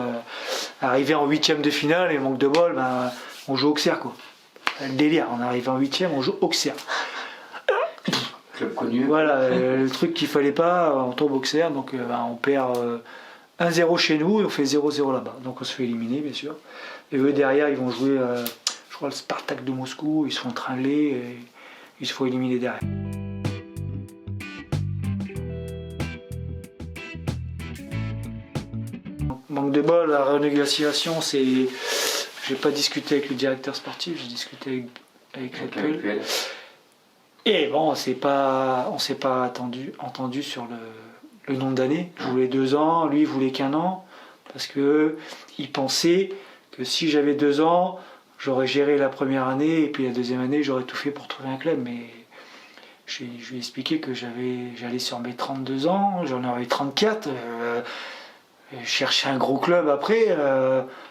arriver en 8e de finale, et manque de bol, on joue Auxerre quoi. Le délire, on arrive en 8e, on joue Auxerre. Club connu. Voilà, le truc qu'il fallait pas, on tombe Auxerre, donc on perd 1-0 chez nous et on fait 0-0 là-bas. Donc on se fait éliminer, bien sûr. Et eux, derrière, ils vont jouer, je crois, le Spartak de Moscou, ils se font tringler et ils se font éliminer derrière. Manque de bol, la renégociation, c'est. J'ai pas discuté avec le directeur sportif, j'ai discuté avec le Puel. Et bon, on s'est pas entendu sur le nombre d'années. Je voulais 2 ans, lui il voulait qu'1 an, parce que il pensait que si j'avais 2 ans, j'aurais géré la première année, et puis la deuxième année, j'aurais tout fait pour trouver un club. Mais je lui ai expliqué que j'allais sur mes 32 ans, j'en aurais 34. Chercher un gros club après,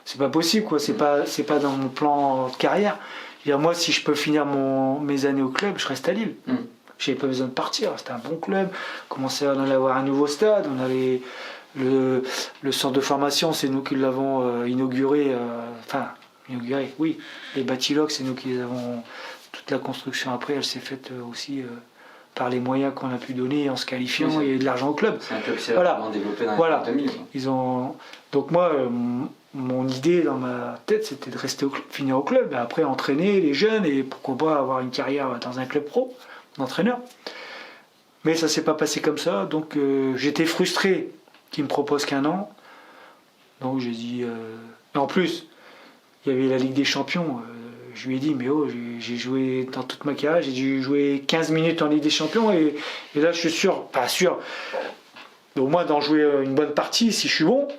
c'est pas possible, quoi. C'est pas dans mon plan de carrière. Moi, si je peux finir mes années au club, je reste à Lille. J'avais pas besoin de partir, c'était un bon club. On allait avoir un nouveau stade, on avait le centre de formation, c'est nous qui l'avons inauguré. Oui. Les Batilox, c'est nous qui les avons. Toute la construction après, elle s'est faite aussi par les moyens qu'on a pu donner en se qualifiant et de l'argent au club. C'est un club qui s'est vraiment développé dans les années 2000. Donc moi, mon idée dans ma tête, c'était de rester finir au club, et après entraîner les jeunes et pourquoi pas avoir une carrière dans un club pro, d'entraîneur. Mais ça s'est pas passé comme ça, donc j'étais frustré qu'ils me proposent qu'1 an. Donc j'ai dit... Et en plus, il y avait la Ligue des Champions. Je lui ai dit, mais j'ai joué dans toute ma carrière, j'ai dû jouer 15 minutes en Ligue des Champions, et là je suis sûr, pas sûr, au moins d'en jouer une bonne partie si je suis bon.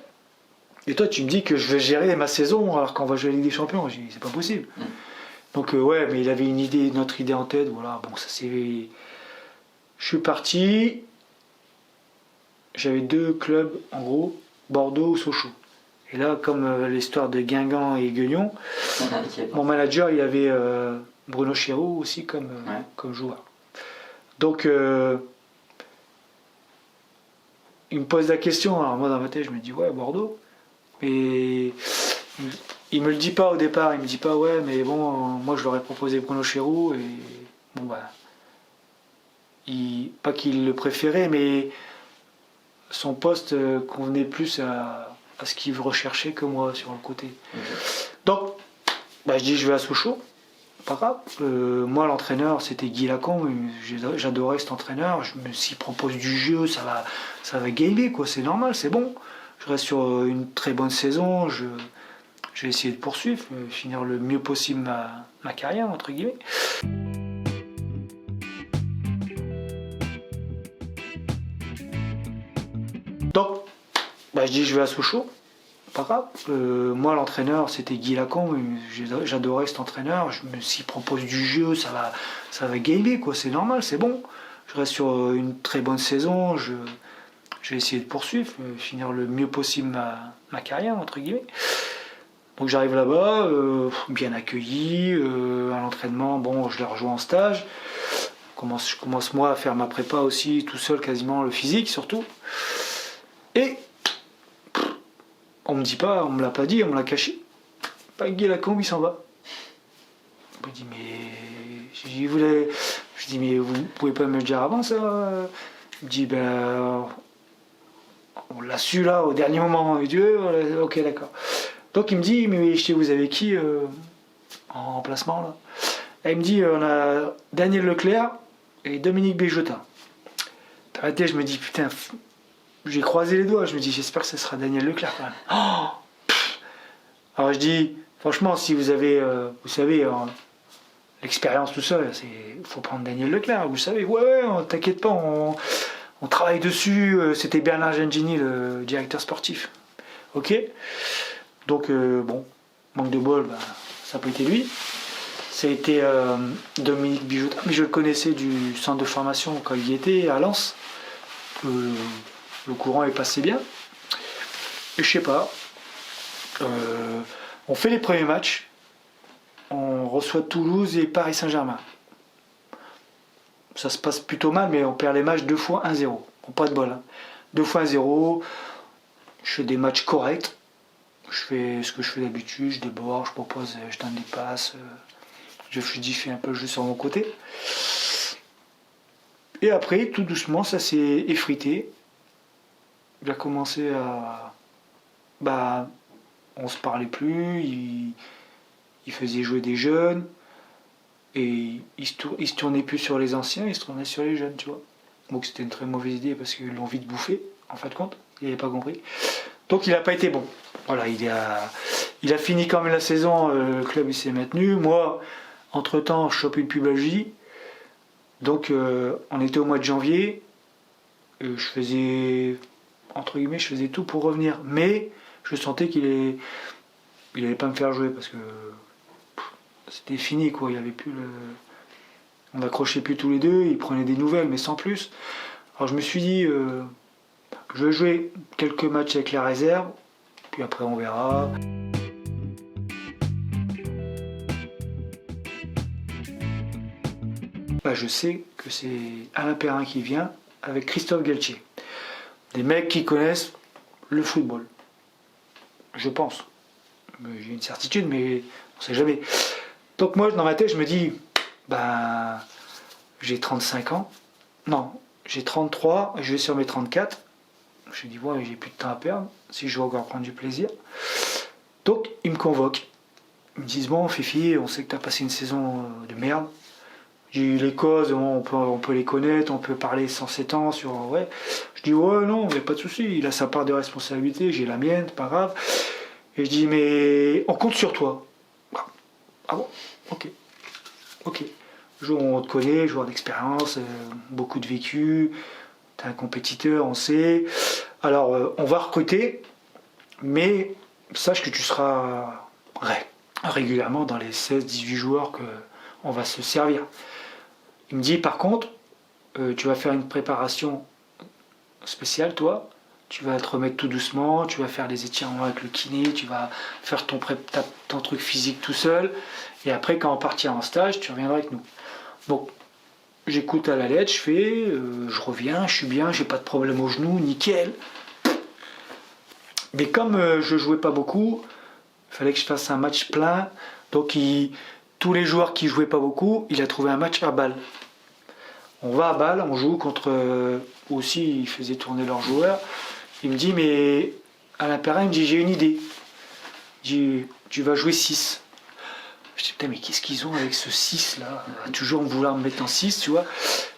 Et toi, tu me dis que je vais gérer ma saison alors qu'on va jouer la Ligue des Champions. J'ai dit, c'est pas possible. Donc, mais il avait notre idée en tête. Voilà, bon, ça c'est. Je suis parti. J'avais 2 clubs, en gros, Bordeaux ou Sochaux. Et là, comme l'histoire de Guingamp et Guignon, mon manager, il avait Bruno Chéreau aussi comme joueur. Donc, il me pose la question. Alors, moi, dans ma tête, je me dis, ouais, Bordeaux. Et il me le dit pas au départ, il me dit pas ouais, mais bon, moi je leur ai proposé Bruno Chéreau, et bon pas qu'il le préférait, mais son poste convenait plus à ce qu'il recherchait que moi sur le côté. Donc je dis je vais à Sochaux, pas grave. Moi l'entraîneur c'était Guy Lacan, j'adorais cet entraîneur, s'il propose du jeu, ça va gamer quoi, c'est normal, c'est bon. Je reste sur une très bonne saison, je vais essayer de poursuivre, finir le mieux possible ma carrière, entre guillemets. Donc, je dis je vais à Sochaux, pas grave. Moi l'entraîneur c'était Guy Lacan, j'adorais cet entraîneur, s'il propose du jeu, ça va gamer quoi, c'est normal, c'est bon. Je reste sur une très bonne saison, je vais essayer de poursuivre, finir le mieux possible ma carrière, entre guillemets. Donc j'arrive là-bas, bien accueilli, à l'entraînement, bon, je les rejoins en stage. Je commence moi à faire ma prépa aussi, tout seul quasiment, le physique surtout. Et on me dit pas, on me l'a pas dit, on me l'a caché. Guy Lacombe, il s'en va. Je me dis mais vous pouvez pas me le dire avant ça. Il me dit ben on l'a su là au dernier moment. Il dit ok d'accord. Donc il me dit mais vous avez qui en remplacement là? Et il me dit on a Daniel Leclerc et Dominique Béjotin. Arrêtez, je me dis putain, j'ai croisé les doigts, je me dis j'espère que ce sera Daniel Leclerc quand même. Alors je dis franchement si vous avez vous savez l'expérience tout ça, il faut prendre Daniel Leclerc, vous savez, ouais, t'inquiète pas, on travaille dessus, c'était Bernard Gengini, le directeur sportif. Ok. Donc bon, manque de bol, ça n'a pas été lui. Ça a été Dominique Bijotin, mais je le connaissais du centre de formation quand il y était à Lens. Le courant est passé bien. Et je sais pas. On fait les premiers matchs. On reçoit Toulouse et Paris Saint-Germain. Ça se passe plutôt mal, mais on perd les matchs 2 fois 1-0. Bon, pas de bol. Hein. 2 fois 1-0. Je fais des matchs corrects. Je fais ce que je fais d'habitude. Je déborde, je propose, je donne des passes. Je fluidifie un peu le jeu sur mon côté. Et après, tout doucement, ça s'est effrité. Il a commencé à... on se parlait plus. Il faisait jouer des jeunes. Et il se tournait plus sur les anciens, il se tournait sur les jeunes, tu vois. Donc c'était une très mauvaise idée parce qu'ils l'ont vite bouffé, en fin de compte. Il n'avait pas compris. Donc il n'a pas été bon. Voilà, il a fini quand même la saison, le club il s'est maintenu. Moi, entre-temps, je chopais une pubalgie. Donc on était au mois de janvier. Je faisais, entre guillemets, je faisais tout pour revenir. Mais je sentais il n'allait pas me faire jouer parce que c'était fini quoi, il y avait plus on n'accrochait plus tous les deux, il prenait des nouvelles mais sans plus. Alors je me suis dit je vais jouer quelques matchs avec la réserve, puis après on verra. Je sais que c'est Alain Perrin qui vient avec Christophe Galtier. Des mecs qui connaissent le football. Je pense. J'ai une certitude mais on sait jamais. Donc moi, dans ma tête, je me dis, j'ai 35 ans. Non, j'ai 33, je vais sur mes 34. Je me dis, ouais, j'ai plus de temps à perdre, si je veux encore prendre du plaisir. Donc, ils me convoquent. Ils me disent, bon, Fifi, on sait que tu as passé une saison de merde. J'ai eu les causes, on peut les connaître, on peut parler sans s'étendre sur... Ouais. Je dis, ouais, non, il n'y a pas de souci, il a sa part de responsabilité, j'ai la mienne, c'est pas grave. Et je dis, mais on compte sur toi. Ah bon, ok. On te connaît, joueur d'expérience, beaucoup de vécu, t'es un compétiteur, on sait. Alors, on va recruter, mais sache que tu seras régulièrement dans les 16-18 joueurs qu'on va se servir. Il me dit, par contre, tu vas faire une préparation spéciale, toi. Tu vas te remettre tout doucement, tu vas faire les étirements avec le kiné, tu vas faire ton truc physique tout seul. Et après, quand on partira en stage, tu reviendras avec nous. Bon, j'écoute à la lettre, je reviens, je suis bien, j'ai pas de problème au genou, nickel. Mais comme je jouais pas beaucoup, il fallait que je fasse un match plein. Donc tous les joueurs qui jouaient pas beaucoup, il a trouvé un match à Bâle. On va à Bâle, on joue contre... aussi, ils faisaient tourner leurs joueurs. Il me dit, mais Alain Perrin, il me dit, j'ai une idée. Il dit, tu vas jouer 6. Je dis, putain, mais qu'est-ce qu'ils ont avec ce 6 là? Toujours vouloir me mettre en 6, tu vois.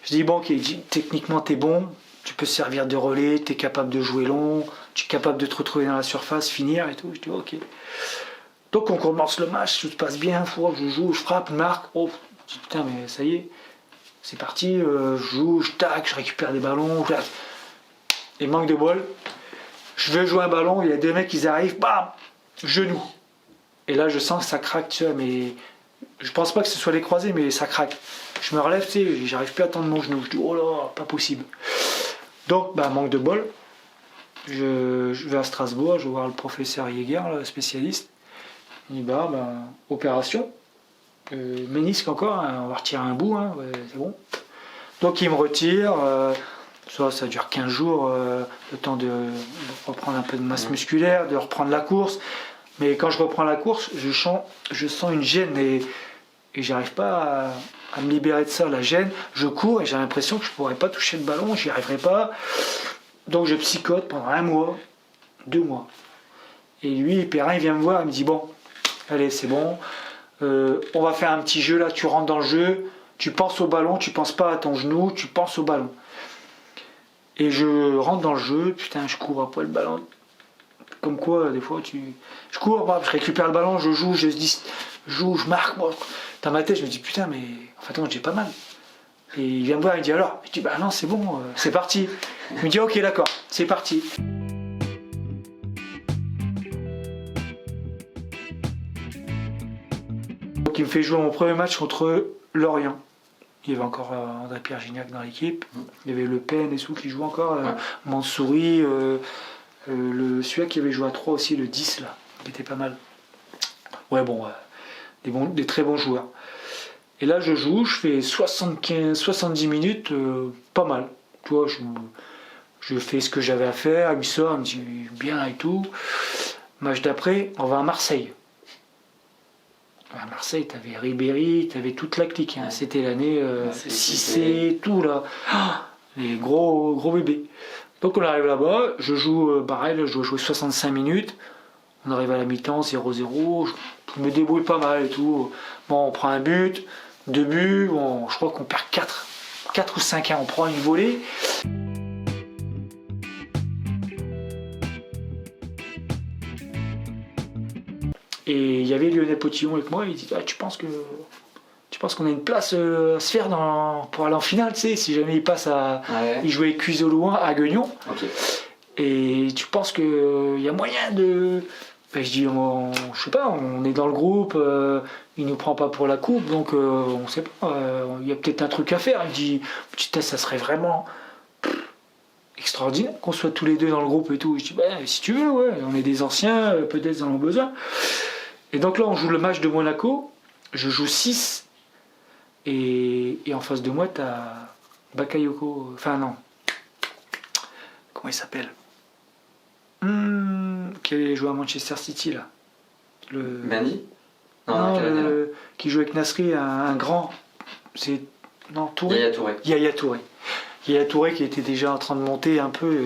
Je dis, bon, ok, techniquement, t'es bon, tu peux servir de relais, t'es capable de jouer long, tu es capable de te retrouver dans la surface, finir et tout. Je dis, ok. Donc, on commence le match, tout se passe bien, je joue, je frappe, marque. Oh, je dis, putain, mais ça y est, c'est parti, je joue, je tac, je récupère des ballons, et manque de bol. Je veux jouer un ballon, il y a deux mecs, ils arrivent, bam, genou. Et là, je sens que ça craque, tu vois, mais je pense pas que ce soit les croisés, mais ça craque. Je me relève, tu sais, j'arrive plus à tendre mon genou. Je dis, oh là, pas possible. Donc, manque de bol. je vais à Strasbourg, je vais voir le professeur Jäger, le spécialiste. Il dit opération, ménisque encore, hein, on va retirer un bout, hein, ouais, c'est bon. Donc il me retire, ça dure 15 jours, le temps de reprendre un peu de masse musculaire, de reprendre la course. Mais quand je reprends la course, je sens une gêne et j'arrive pas à me libérer de ça, la gêne. Je cours et j'ai l'impression que je pourrais pas toucher le ballon, j'y arriverai pas. Donc je psychote pendant 1 mois, 2 mois. Et lui, Perrin, il vient me voir, il me dit bon, allez, c'est bon, on va faire un petit jeu là, tu rentres dans le jeu, tu penses au ballon, tu penses pas à ton genou, tu penses au ballon. Et je rentre dans le jeu, putain, je cours après le ballon. Comme quoi, des fois, je cours, je récupère le ballon, je joue, je marque. Bon. Dans ma tête, je me dis putain, mais en fait, j'ai pas mal. Et il vient me voir, il me dit alors. Je dis bah non, c'est bon, c'est parti. Il me dit ok, d'accord, c'est parti. Donc il me fait jouer mon premier match contre Lorient. Il y avait encore André-Pierre Gignac dans l'équipe. Il y avait Le Pen et tout qui jouait encore. Mansouri, celui qui avait joué à 3 aussi, le 10 là, qui était pas mal. Ouais bon, des très bons joueurs. Et là je joue, je fais 70 minutes, pas mal. Tu vois, je fais ce que j'avais à faire, il me sort, il me dit bien et tout. Match d'après, on va à Marseille. À Marseille, t'avais Ribéry, t'avais toute la clique. Hein. C'était l'année Cissé, tout là. Les gros bébés. Donc on arrive là-bas, je joue pareil, je dois jouer 65 minutes. On arrive à la mi-temps, 0-0. Je me débrouille pas mal et tout. Bon, on prend un but, 2 buts. Bon, je crois qu'on perd 4 ou 5-1. On prend une volée. Et il y avait Lionel Potillon avec moi, il dit tu penses qu'on a une place à se faire pour aller en finale, tu sais, si jamais il passe à. Ouais. Il jouait Cuiselouin à Guignon. Okay. Et tu penses qu'il y a moyen de. Ben, je dis je sais pas, on est dans le groupe, il nous prend pas pour la coupe, donc on sait pas, il y a peut-être un truc à faire. Il dit putain, ça serait vraiment extraordinaire qu'on soit tous les deux dans le groupe et tout. Je dis ben si tu veux, ouais, on est des anciens, peut-être ils en ont besoin. Et donc là, on joue le match de Monaco, je joue 6, et en face de moi, t'as Bakayoko, enfin non, comment il s'appelle qui avait joué à Manchester City là. Mendy Non, qui joue avec Nasri, un grand, c'est... Non, Touré. Yaya Touré. Yaya Touré qui était déjà en train de monter un peu,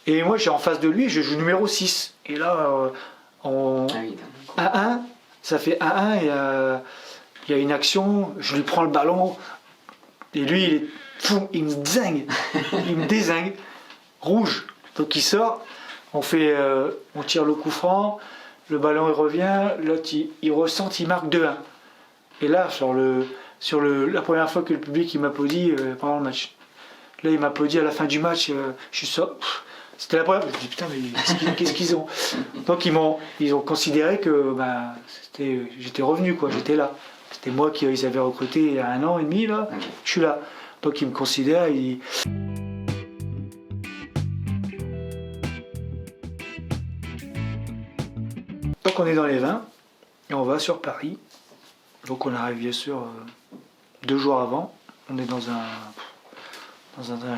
et moi, j'ai en face de lui, je joue numéro 6, et là, à 1, ça fait 1-1 et il y a une action, je lui prends le ballon et lui il est fou, il me dézingue, rouge, donc il sort, on tire le coup franc, le ballon il revient, l'autre il ressent, il marque 2-1. Et là la première fois que le public il m'applaudit pendant le match, là il m'applaudit à la fin du match, je suis sorti. C'était la première. Je me dis putain, mais qu'est-ce qu'ils ont. Donc ils ont considéré que j'étais revenu, quoi, j'étais là. C'était moi qu'ils avaient recruté il y a 1 an et demi, là, je suis là. Donc ils me considèrent. Donc on est dans les 20 et on va sur Paris. Donc on arrive bien sûr 2 jours avant. On est dans un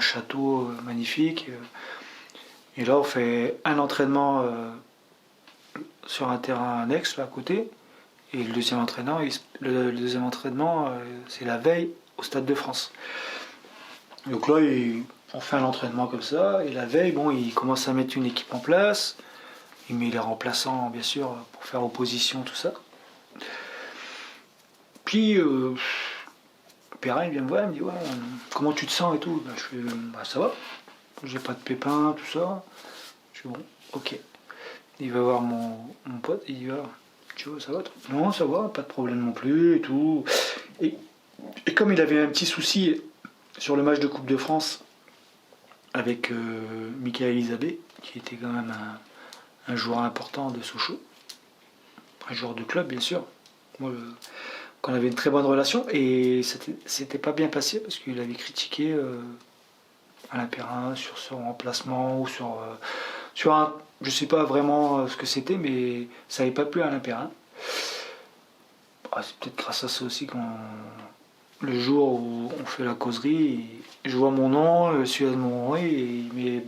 château magnifique. Et là, on fait un entraînement sur un terrain annexe là, à côté. Et le deuxième entraînement, c'est la veille au Stade de France. Donc là, on fait un entraînement comme ça. Et la veille, il commence à mettre une équipe en place. Il met les remplaçants, bien sûr, pour faire opposition, tout ça. Puis, Perrin, il vient me voir, il me dit ouais, comment tu te sens et tout. Je fais ça va. J'ai pas de pépins, tout ça. Je suis bon, ok. Il va voir mon pote, il dit tu vois, ça va toi? Non, ça va, pas de problème non plus et tout. Et comme il avait un petit souci sur le match de Coupe de France avec Michael Elisabeth, qui était quand même un joueur important de Sochaux, un joueur de club bien sûr. Moi, qu'on avait une très bonne relation et c'était pas bien passé parce qu'il avait critiqué Alain Perrin, sur son remplacement ou sur un. Je sais pas vraiment ce que c'était, mais ça n'avait pas plu à Alain Perrin. C'est peut-être grâce à ça aussi quand le jour où on fait la causerie, je vois mon nom, Suez Monroy, et il met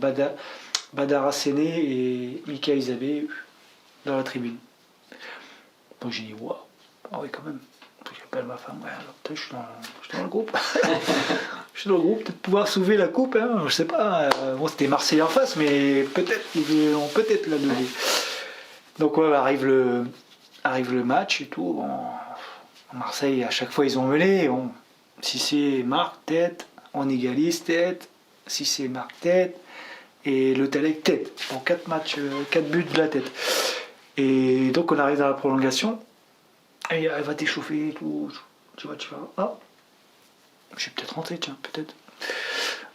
Badara Séné et Mika Isabé dans la tribune. Donc j'ai dit, waouh, ah oui, quand même. Donc j'appelle ma femme, ouais, alors peut-être je suis dans le groupe. Je suis dans le groupe, peut-être pouvoir soulever la coupe, hein, je sais pas. Bon, c'était Marseille en face, mais peut-être la lever. Donc ouais, arrive le match et tout. Bon, Marseille, à chaque fois, ils ont mené. Si c'est marque, tête, on égalise, tête. Si c'est marque, tête. Et le Talec, tête. En 4 matchs, 4 buts de la tête. Et donc, on arrive dans la prolongation. Et elle va t'échauffer et tout. Tu vois, ah, je vais peut-être rentrer, tiens, peut-être.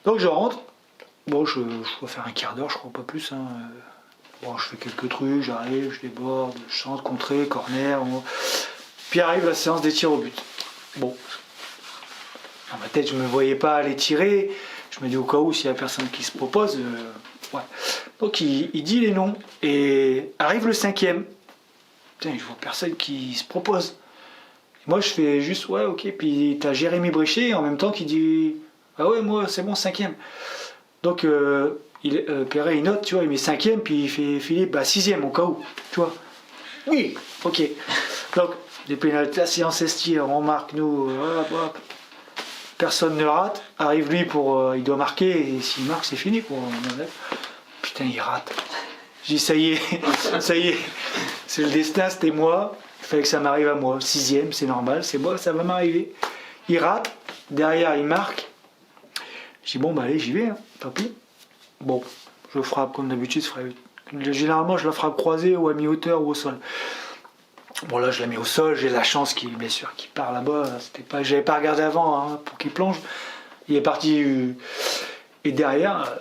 Donc, je rentre. Bon, je dois faire un quart d'heure, je crois pas plus. Hein. Bon, je fais quelques trucs, j'arrive, je déborde, je chante, contrée, corner. Puis arrive la séance des tirs au but. Bon, dans ma tête, je ne me voyais pas aller tirer. Je me dis au cas où, s'il y a personne qui se propose. Ouais. Donc il dit les noms. Et arrive le 5e. Putain, je vois personne qui se propose. Et moi, je fais juste, ouais, ok. Puis t'as Jérémy Bréchet en même temps qui dit, ah ouais, moi, c'est bon, 5e. Donc Perret, il note, tu vois, il met 5e, puis il fait Philippe, 6e au cas où. Tu vois. Oui, ok. Donc, les pénalités, la séance estire, on marque, nous, hop. Personne ne rate, arrive lui il doit marquer, et s'il marque, c'est fini, quoi. Putain, il rate. Je dis, ça y est, c'est le destin, c'était moi, il fallait que ça m'arrive à moi. 6e, c'est normal, c'est moi, ça va m'arriver. Il rate, derrière, il marque. Je dis, bon, allez, j'y vais, hein, tant pis. Bon, je frappe comme d'habitude, généralement, je la frappe croisée ou à mi-hauteur ou au sol. Bon là je la mets au sol, j'ai la chance qu'il part là-bas, j'avais pas regardé avant hein, pour qu'il plonge. Il est parti et derrière,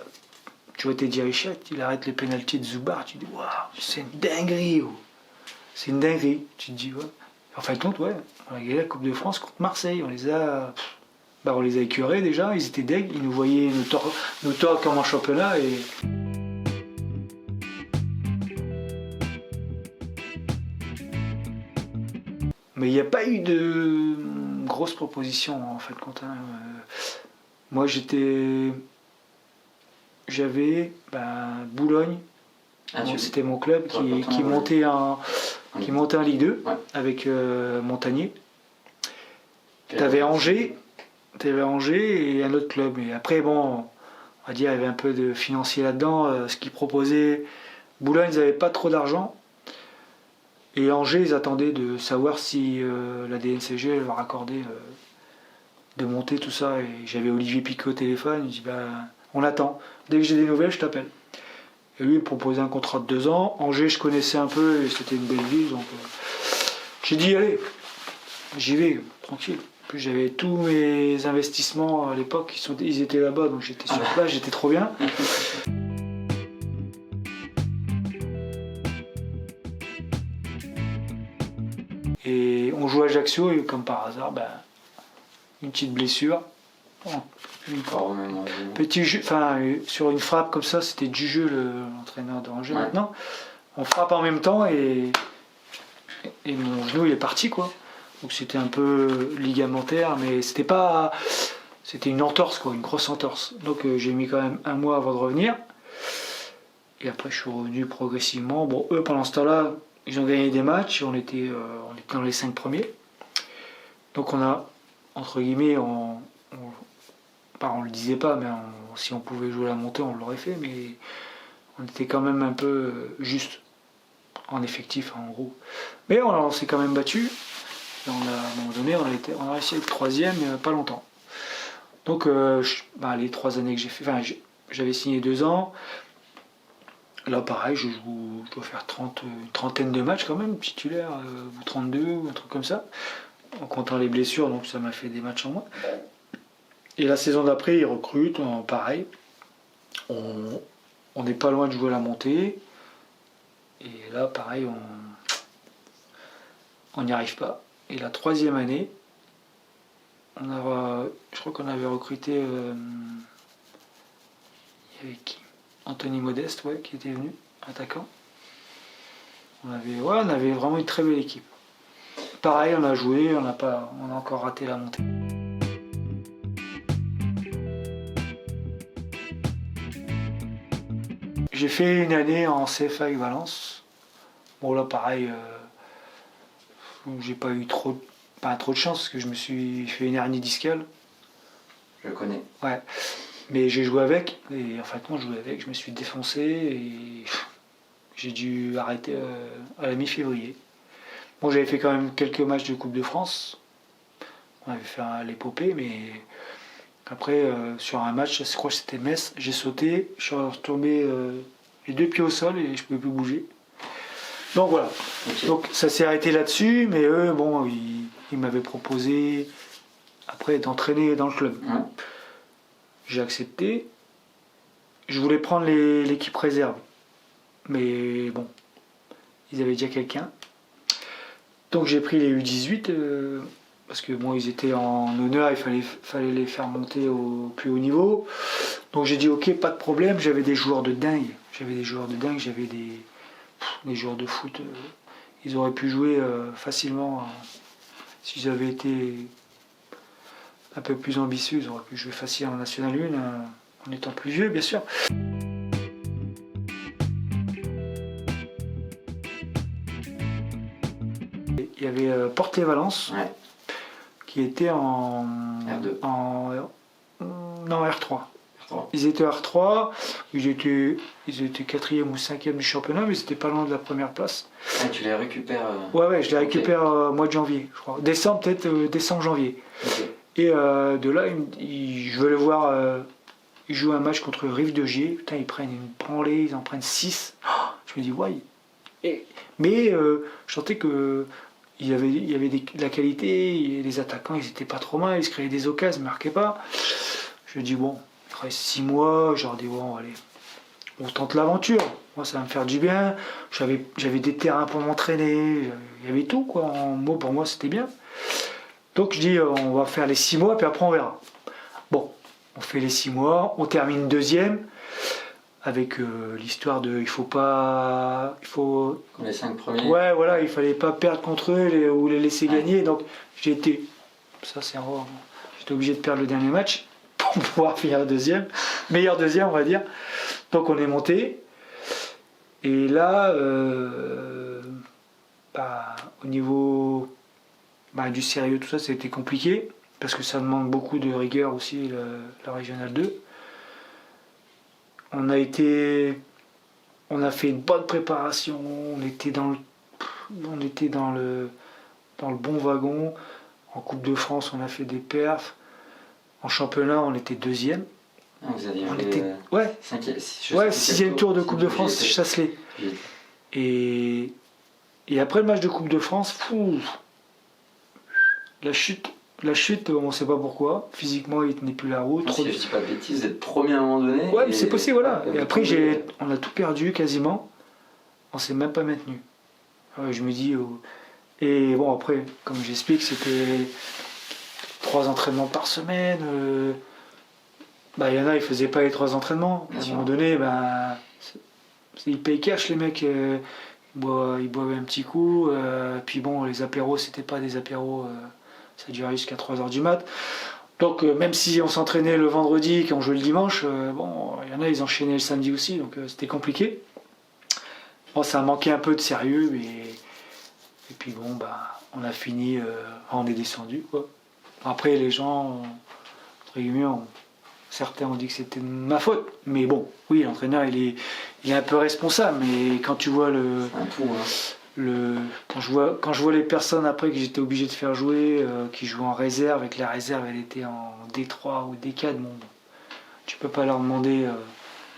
tu vois Teddy Richet, il arrête le pénalty de Zubar, tu te dis waouh, c'est une dinguerie. C'est une dinguerie, tu te dis ouais. En fin de compte, ouais, on a gagné la Coupe de France contre Marseille, on les a écœurés déjà, ils étaient deg, ils nous voyaient nous tordre comme en championnat et. Mais il n'y a pas eu de grosses propositions en fait. Moi j'avais Boulogne, c'était mon club qui montait en Ligue 2 ouais. Avec Montagnier. T'avais Angers et un autre club. Et après bon, on va dire il y avait un peu de financier là-dedans. Ce qu'ils proposaient, Boulogne ils n'avaient pas trop d'argent. Et Angers, ils attendaient de savoir si la DNCG leur accordait de monter tout ça. Et j'avais Olivier Piquet au téléphone, il dit on attend. Dès que j'ai des nouvelles, je t'appelle. Et lui, il me proposait un contrat de 2 ans. Angers, je connaissais un peu et c'était une belle ville. Donc j'ai dit allez, j'y vais, tranquille. En plus, j'avais tous mes investissements à l'époque, ils étaient là-bas, donc j'étais sur place, j'étais trop bien. Et on joue à Ajaccio et comme par hasard, une petite blessure. Petit jeu, sur une frappe comme ça, c'était du jeu l'entraîneur d'Angers ouais. Maintenant. On frappe en même temps et mon genou il est parti quoi. Donc c'était un peu ligamentaire, mais c'était une entorse quoi, une grosse entorse. Donc j'ai mis quand même 1 mois avant de revenir. Et après je suis revenu progressivement. Bon eux pendant ce temps-là, ils ont gagné des matchs, on était dans les 5 premiers. Donc on a, entre guillemets, on le disait pas, mais si on pouvait jouer la montée, on l'aurait fait, mais on était quand même un peu juste en effectif, en gros. Mais on s'est quand même battu. Et à un moment donné, on a réussi à être 3e, mais pas longtemps. Donc les 3 années que j'ai fait, j'avais signé 2 ans. Là, pareil, je dois faire une trentaine de matchs quand même, titulaire, ou 32, ou un truc comme ça. En comptant les blessures, donc ça m'a fait des matchs en moins. Et la saison d'après, ils recrutent, pareil. On n'est pas loin de jouer la montée. Et là, pareil, on n'y arrive pas. Et la 3e année, je crois qu'on avait recruté Il y avait qui? Anthony Modeste, ouais, qui était venu, attaquant. On avait vraiment une très belle équipe. Pareil, on a joué, on a encore raté la montée. J'ai fait une année en CFA avec Valence. Bon là pareil, j'ai pas eu pas trop de chance parce que je me suis fait une hernie discale. Je connais. Ouais. Mais j'ai joué avec, et en fait quand je jouais avec, je me suis défoncé et j'ai dû arrêter à la mi-février. Bon, j'avais fait quand même quelques matchs de Coupe de France. On avait fait l'épopée, mais après, sur un match, je crois que c'était Metz, j'ai sauté, je suis retombé les deux pieds au sol et je ne pouvais plus bouger. Donc voilà. Okay. Donc ça s'est arrêté là-dessus, mais eux, bon, ils m'avaient proposé après d'entraîner dans le club. Ouais. J'ai accepté. Je voulais prendre l'équipe réserve. Mais bon, ils avaient déjà quelqu'un. Donc j'ai pris les U18 parce que bon, ils étaient en honneur, il fallait les faire monter au plus haut niveau. Donc j'ai dit ok, pas de problème, j'avais des joueurs de dingue. J'avais des joueurs de foot. Ils auraient pu jouer facilement s'ils avaient été un peu plus ambitieux, ils auraient pu jouer facilement en National 1 en étant plus vieux bien sûr. Il y avait Porte-les-Valence, ouais, qui était en R2. Non, R3. Ils étaient R3, ils étaient 4e ou 5e du championnat, mais ils étaient pas loin de la première place. Ah, tu les récupères Ouais, je les récupère au mois de janvier, je crois. Décembre-janvier. Okay. Et de là, je veux le voir. Ils jouent un match contre Rive de Gier. Putain, ils prennent une branlée, ils en prennent 6. Oh, je me dis, ouais. Mais je sentais que. Il y avait de la qualité, les attaquants ils étaient pas trop mal, ils se créaient des occasions, ils ne marquaient pas. Je dis bon, il reste 6 mois, je leur dis bon allez, on tente l'aventure, moi ça va me faire du bien, j'avais des terrains pour m'entraîner, il y avait tout quoi, en mots pour moi c'était bien. Donc je dis on va faire les 6 mois puis après on verra. Bon, on fait les 6 mois, on termine deuxième. Avec l'histoire de il faut les 5 premiers. Ouais voilà, il fallait pas perdre contre eux ou les laisser gagner, donc j'étais obligé de perdre le dernier match pour pouvoir finir meilleur deuxième on va dire. Donc on est monté et là au niveau du sérieux tout ça c'était compliqué parce que ça demande beaucoup de rigueur aussi la Régionale 2. On a fait une bonne préparation, on était dans le bon wagon. En Coupe de France, on a fait des perfs. En championnat, on était deuxième. Ah, vous aviez ouais, 6e tour de Coupe de France, Chasselet. Et après le match de Coupe de France, la chute, on ne sait pas pourquoi. Physiquement, il ne tenait plus la route. Si je dis pas de bêtises, vous êtes premier à un moment donné. Ouais, mais c'est possible, voilà. Et après, on a tout perdu quasiment. On s'est même pas maintenu. Ouais, je me dis. Et bon, après, comme j'explique, c'était 3 entraînements par semaine. Il y en a, ils faisaient pas les 3 entraînements. À un moment donné, ils payent cash, les mecs. Ils boivent un petit coup. Puis bon, les apéros, c'était pas des apéros. Ça durait jusqu'à 3h du mat. Donc même si on s'entraînait le vendredi quand on jouait le dimanche, il y en a ils enchaînaient le samedi aussi, donc c'était compliqué. Bon, ça a manqué un peu de sérieux, et puis bon, on a fini, on est descendu quoi. Après les gens, entre guillemets, certains ont dit que c'était de ma faute, mais bon, oui, l'entraîneur il est un peu responsable, mais quand tu vois quand je vois les personnes après que j'étais obligé de faire jouer, qui jouaient en réserve, et que la réserve elle était en D3 ou D4, bon, tu peux pas leur demander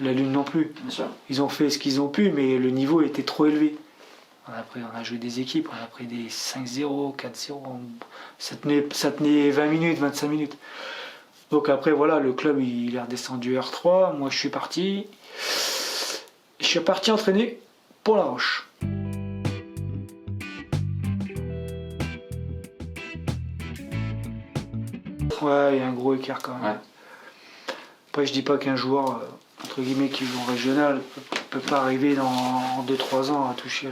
la lune non plus. Bien sûr. Ils ont fait ce qu'ils ont pu, mais le niveau était trop élevé. On a joué des équipes, on a pris des 5-0, 4-0, ça tenait 20 minutes, 25 minutes. Donc après voilà, le club il est redescendu R3, moi je suis parti entraîner pour La Roche. Ouais, il y a un gros écart quand même. Ouais. Après, je dis pas qu'un joueur entre guillemets, qui joue en régional, peut pas arriver en 2-3 ans à toucher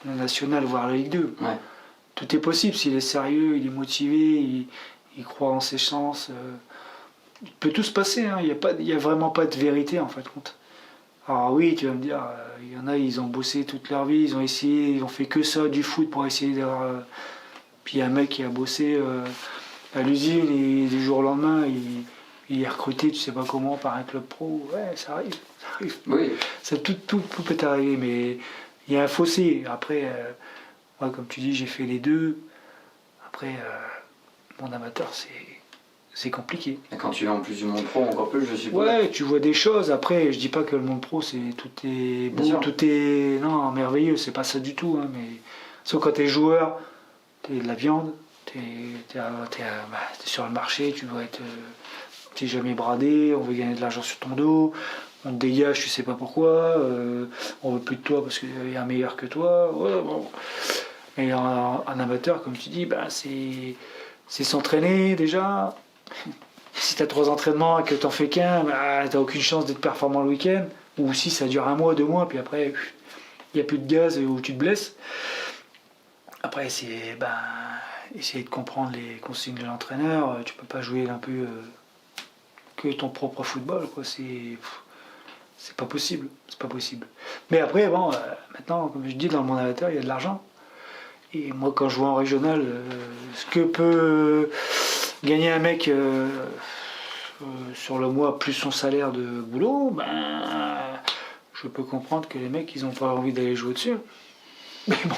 le national, voire la Ligue 2. Ouais. Tout est possible, s'il est sérieux, il est motivé, il croit en ses chances. Il peut tout se passer, hein. Il n'y a vraiment pas de vérité en fin de compte. Alors oui, tu vas me dire, il y en a, ils ont bossé toute leur vie, ils ont essayé, ils ont fait que ça, du foot pour essayer d'avoir... Puis il y a un mec qui a bossé à l'usine et du jour au lendemain, il est recruté, tu sais pas comment, par un club pro. Ouais, ça arrive. Oui. Tout peut arriver, mais il y a un fossé. Après, moi, comme tu dis, j'ai fait les deux. Après, mon amateur, c'est compliqué. Et quand tu es en plus du monde pro, encore plus, je suppose. Ouais, tu vois des choses. Après, je dis pas que le monde pro, tout est beau, tout est merveilleux. C'est pas ça du tout. Hein, mais sauf quand t'es joueur, t'es de la viande, t'es sur le marché, tu dois être... t'es jamais bradé, on veut gagner de l'argent sur ton dos, on te dégage, tu sais pas pourquoi, on veut plus de toi parce qu'il y a un meilleur que toi. Ouais, bon. Et en amateur, comme tu dis, c'est s'entraîner déjà. Si tu as 3 entraînements et que tu n'en fais qu'un, tu n'as aucune chance d'être performant le week-end. Ou si ça dure 1 mois, 2 mois, puis après, il n'y a plus de gaz ou tu te blesses. Après, c'est essayer de comprendre les consignes de l'entraîneur. Tu peux pas jouer un peu que ton propre football, quoi. C'est pas possible. C'est pas possible. Mais après, bon, maintenant, comme je dis, dans le monde amateur, il y a de l'argent. Et moi, quand je joue en régional, ce que peut gagner un mec sur le mois plus son salaire de boulot, je peux comprendre que les mecs, ils n'ont pas envie d'aller jouer dessus. Mais bon.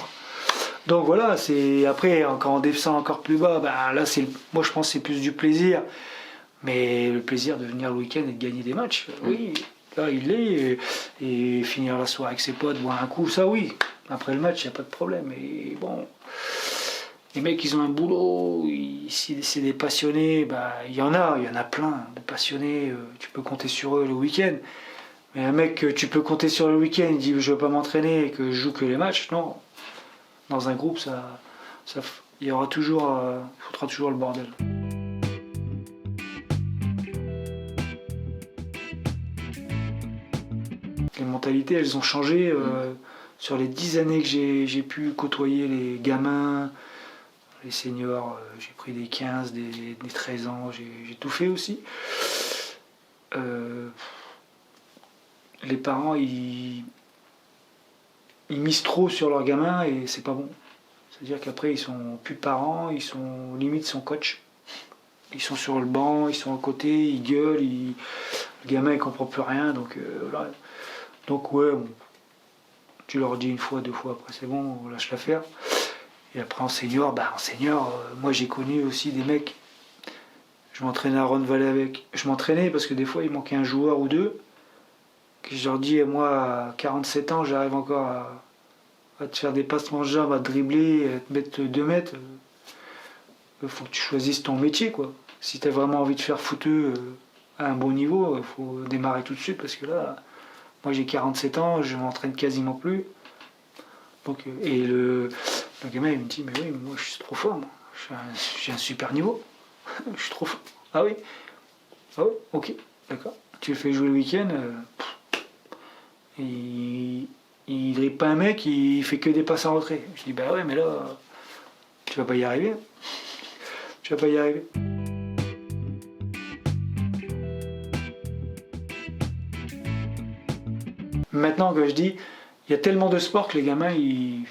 Donc voilà, après, quand on descend encore plus bas, là, moi je pense que c'est plus du plaisir. Mais le plaisir de venir le week-end et de gagner des matchs, oui, là il l'est. Et finir la soirée avec ses potes, boire un coup, ça oui. Après le match, il n'y a pas de problème. Mais bon, les mecs, ils ont un boulot, si c'est des passionnés, il y en a plein de passionnés, tu peux compter sur eux le week-end. Mais un mec que tu peux compter sur le week-end, il dit je ne veux pas m'entraîner et que je joue que les matchs, non. Dans un groupe, il y aura toujours, faudra toujours le bordel. Les mentalités, elles ont changé sur les 10 années que j'ai pu côtoyer les gamins, les seniors. J'ai pris des 15, des 13 ans, j'ai tout fait aussi. Les parents, ils misent trop sur leurs gamins et c'est pas bon. C'est-à-dire qu'après, ils sont plus parents, ils sont limite son coach. Ils sont sur le banc, ils sont à côté, ils gueulent, le gamin il comprend plus rien, donc voilà. Donc ouais, bon, tu leur dis 1 fois, 2 fois, après c'est bon, on lâche l'affaire. Et après en senior, moi j'ai connu aussi des mecs, je m'entraînais à Ronne-Vallée avec. Je m'entraînais parce que des fois il manquait un joueur ou deux, que je leur dis, moi à 47 ans, j'arrive encore à te faire des passements de jambes, à te dribbler, à te mettre 2 mètres. Il faut que tu choisisses ton métier, quoi. Si tu as vraiment envie de faire footeux à un bon niveau, il faut démarrer tout de suite parce que là, moi j'ai 47 ans, je m'entraîne quasiment plus. Donc, et le gamin il me dit, mais oui, moi je suis trop fort, moi. J'ai un super niveau. Je suis trop fort. Ah oui? Ah oui? Ok, d'accord. Tu le fais jouer le week-end, il dribble pas un mec, il fait que des passes en retrait. Je dis, ouais, mais là, tu vas pas y arriver. Tu vas pas y arriver. Maintenant que je dis, il y a tellement de sports que les gamins, ils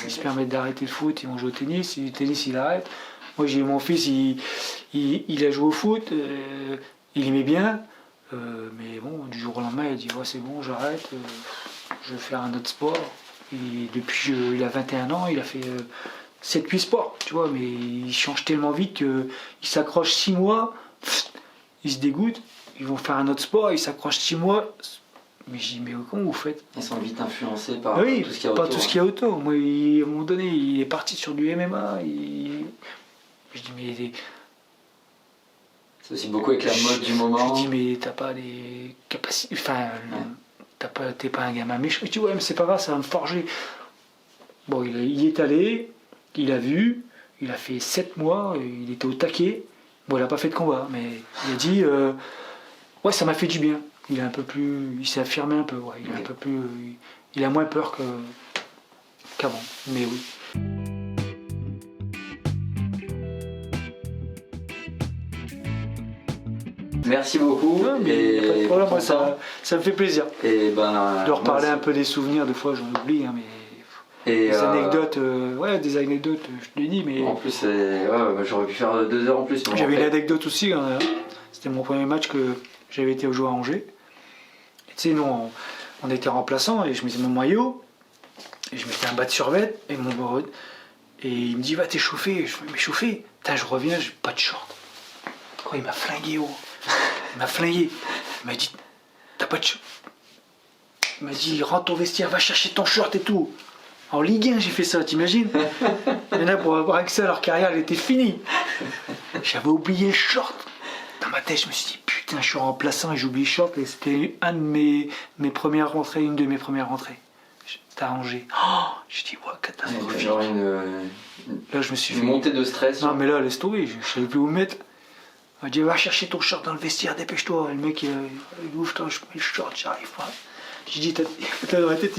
se permettent d'arrêter le foot, ils vont jouer au tennis, le tennis il arrête. Moi j'ai mon fils, il a joué au foot, il aimait bien, mais bon, du jour au lendemain il dit ouais, c'est bon, j'arrête, je vais faire un autre sport. Et depuis il a 21 ans, il a fait 7-8 sports, tu vois, mais il change tellement vite qu'il s'accroche 6 mois, il se dégoûte, ils vont faire un autre sport, il s'accroche 6 mois. Mais je dis, mais comment vous faites? Ils sont vite influencés par tout ce qu'il y a autour. Tout ce qu'il y a autour. Moi, à un moment donné, il est parti sur du MMA. Je dis, mais... C'est aussi beaucoup avec la mode du moment. Je dis, mais t'as pas les capacités... Enfin, t'es pas un gamin méchant. Je dis, ouais, mais c'est pas grave, ça va me forger. Bon, il y est allé, il a vu, il a fait 7 mois, il était au taquet. Bon, il a pas fait de combat, mais il a dit, ouais, ça m'a fait du bien. il est un peu plus, il s'est affirmé un peu, ouais. Il est un peu plus, il a moins peur qu'avant. Mais oui. Merci beaucoup. Non, mais pas de problème, moi, ça me fait plaisir Et ben, de reparler un peu des souvenirs. Des fois, j'en oublie, hein, mais et des anecdotes, des anecdotes, je te l'ai dit, mais en plus, j'aurais pu faire 2 heures en plus. mais j'avais en une fait- anecdote aussi. Hein, c'était mon premier match que j'avais été jouer à Angers. Et tu sais, nous, on était remplaçants et je mettais mon maillot et je mettais un bas de survêt et et il me dit va t'échauffer. Je fais mais chauffer. Putain, je reviens, j'ai pas de short. Oh, il m'a flingué, oh. Il m'a flingué. Il m'a dit t'as pas de short. Il m'a dit rentre ton vestiaire, va chercher ton short et tout. En Ligue 1, j'ai fait ça, t'imagines? Il y en a pour avoir accès à leur carrière, elle était finie. J'avais oublié le short. Dans ma tête, je me suis dit, putain, je suis remplaçant et j'ai oublié le short. Et c'était une de mes premières rentrées. J'étais à Angers. Oh, je dis, ouais, catastrophique. Genre Là, je me suis une fait. montée de stress. Non, mais là, laisse tomber, je savais plus où me mettre. Il m'a dit, va chercher ton short dans le vestiaire, dépêche-toi. Le mec, il ouvre, je mets le short, j'arrive pas. J'ai dit, t'as dans la tête,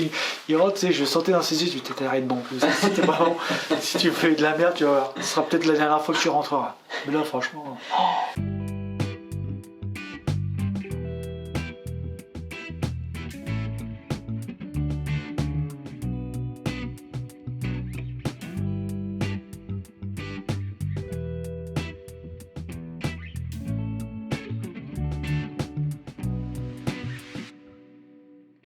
il rentre, tu sais, je le sentais dans ses yeux, je lui ai dit, t'arrêtes bon. C'était pas bon. Si tu fais de la merde, tu vas voir. Ce sera peut-être la dernière fois que tu rentreras. Mais là, franchement. Oh.